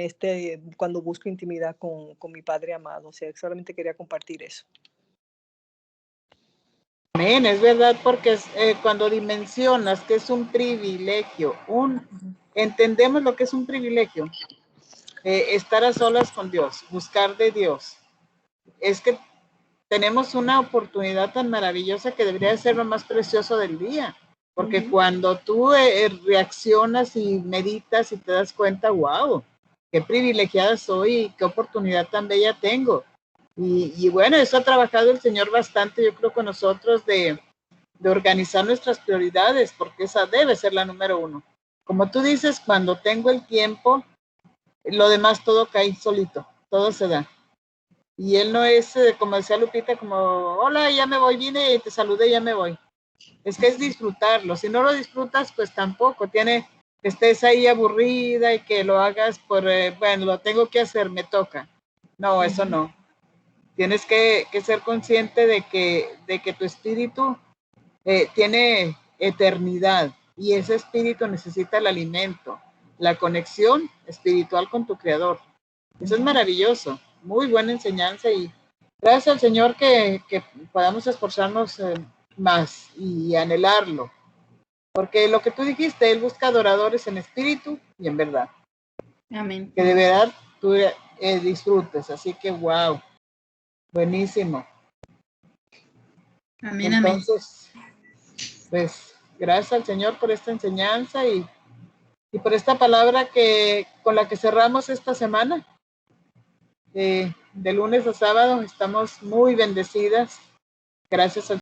cuando busco intimidad con mi Padre amado. O sea, solamente quería compartir eso. Amén, es verdad, porque cuando dimensionas que es un privilegio, entendemos lo que es un privilegio, estar a solas con Dios, buscar de Dios. Es que tenemos una oportunidad tan maravillosa que debería ser lo más precioso del día, porque cuando tú reaccionas y meditas y te das cuenta, wow, qué privilegiada soy y qué oportunidad tan bella tengo. Y bueno, eso ha trabajado el Señor bastante, yo creo, con nosotros de organizar nuestras prioridades, porque esa debe ser la número 1. Como tú dices, cuando tengo el tiempo, lo demás todo cae solito, todo se da. Y Él no es, como decía Lupita, como, hola, ya me voy, vine y te saludé, ya me voy. Es que es disfrutarlo. Si no lo disfrutas, pues tampoco. Tiene que estés ahí aburrida y que lo hagas por, bueno, lo tengo que hacer, me toca. No, eso no. Tienes que ser consciente de que tu espíritu tiene eternidad y ese espíritu necesita el alimento, la conexión espiritual con tu creador. Eso es maravilloso, muy buena enseñanza y gracias al Señor que podamos esforzarnos más y anhelarlo, porque lo que tú dijiste, Él busca adoradores en espíritu y en verdad. Amén. Que de verdad tú disfrutes, así que wow, buenísimo. Amén, entonces, pues gracias al Señor por esta enseñanza y por esta palabra con la que cerramos esta semana. De lunes a sábado estamos muy bendecidas. Gracias al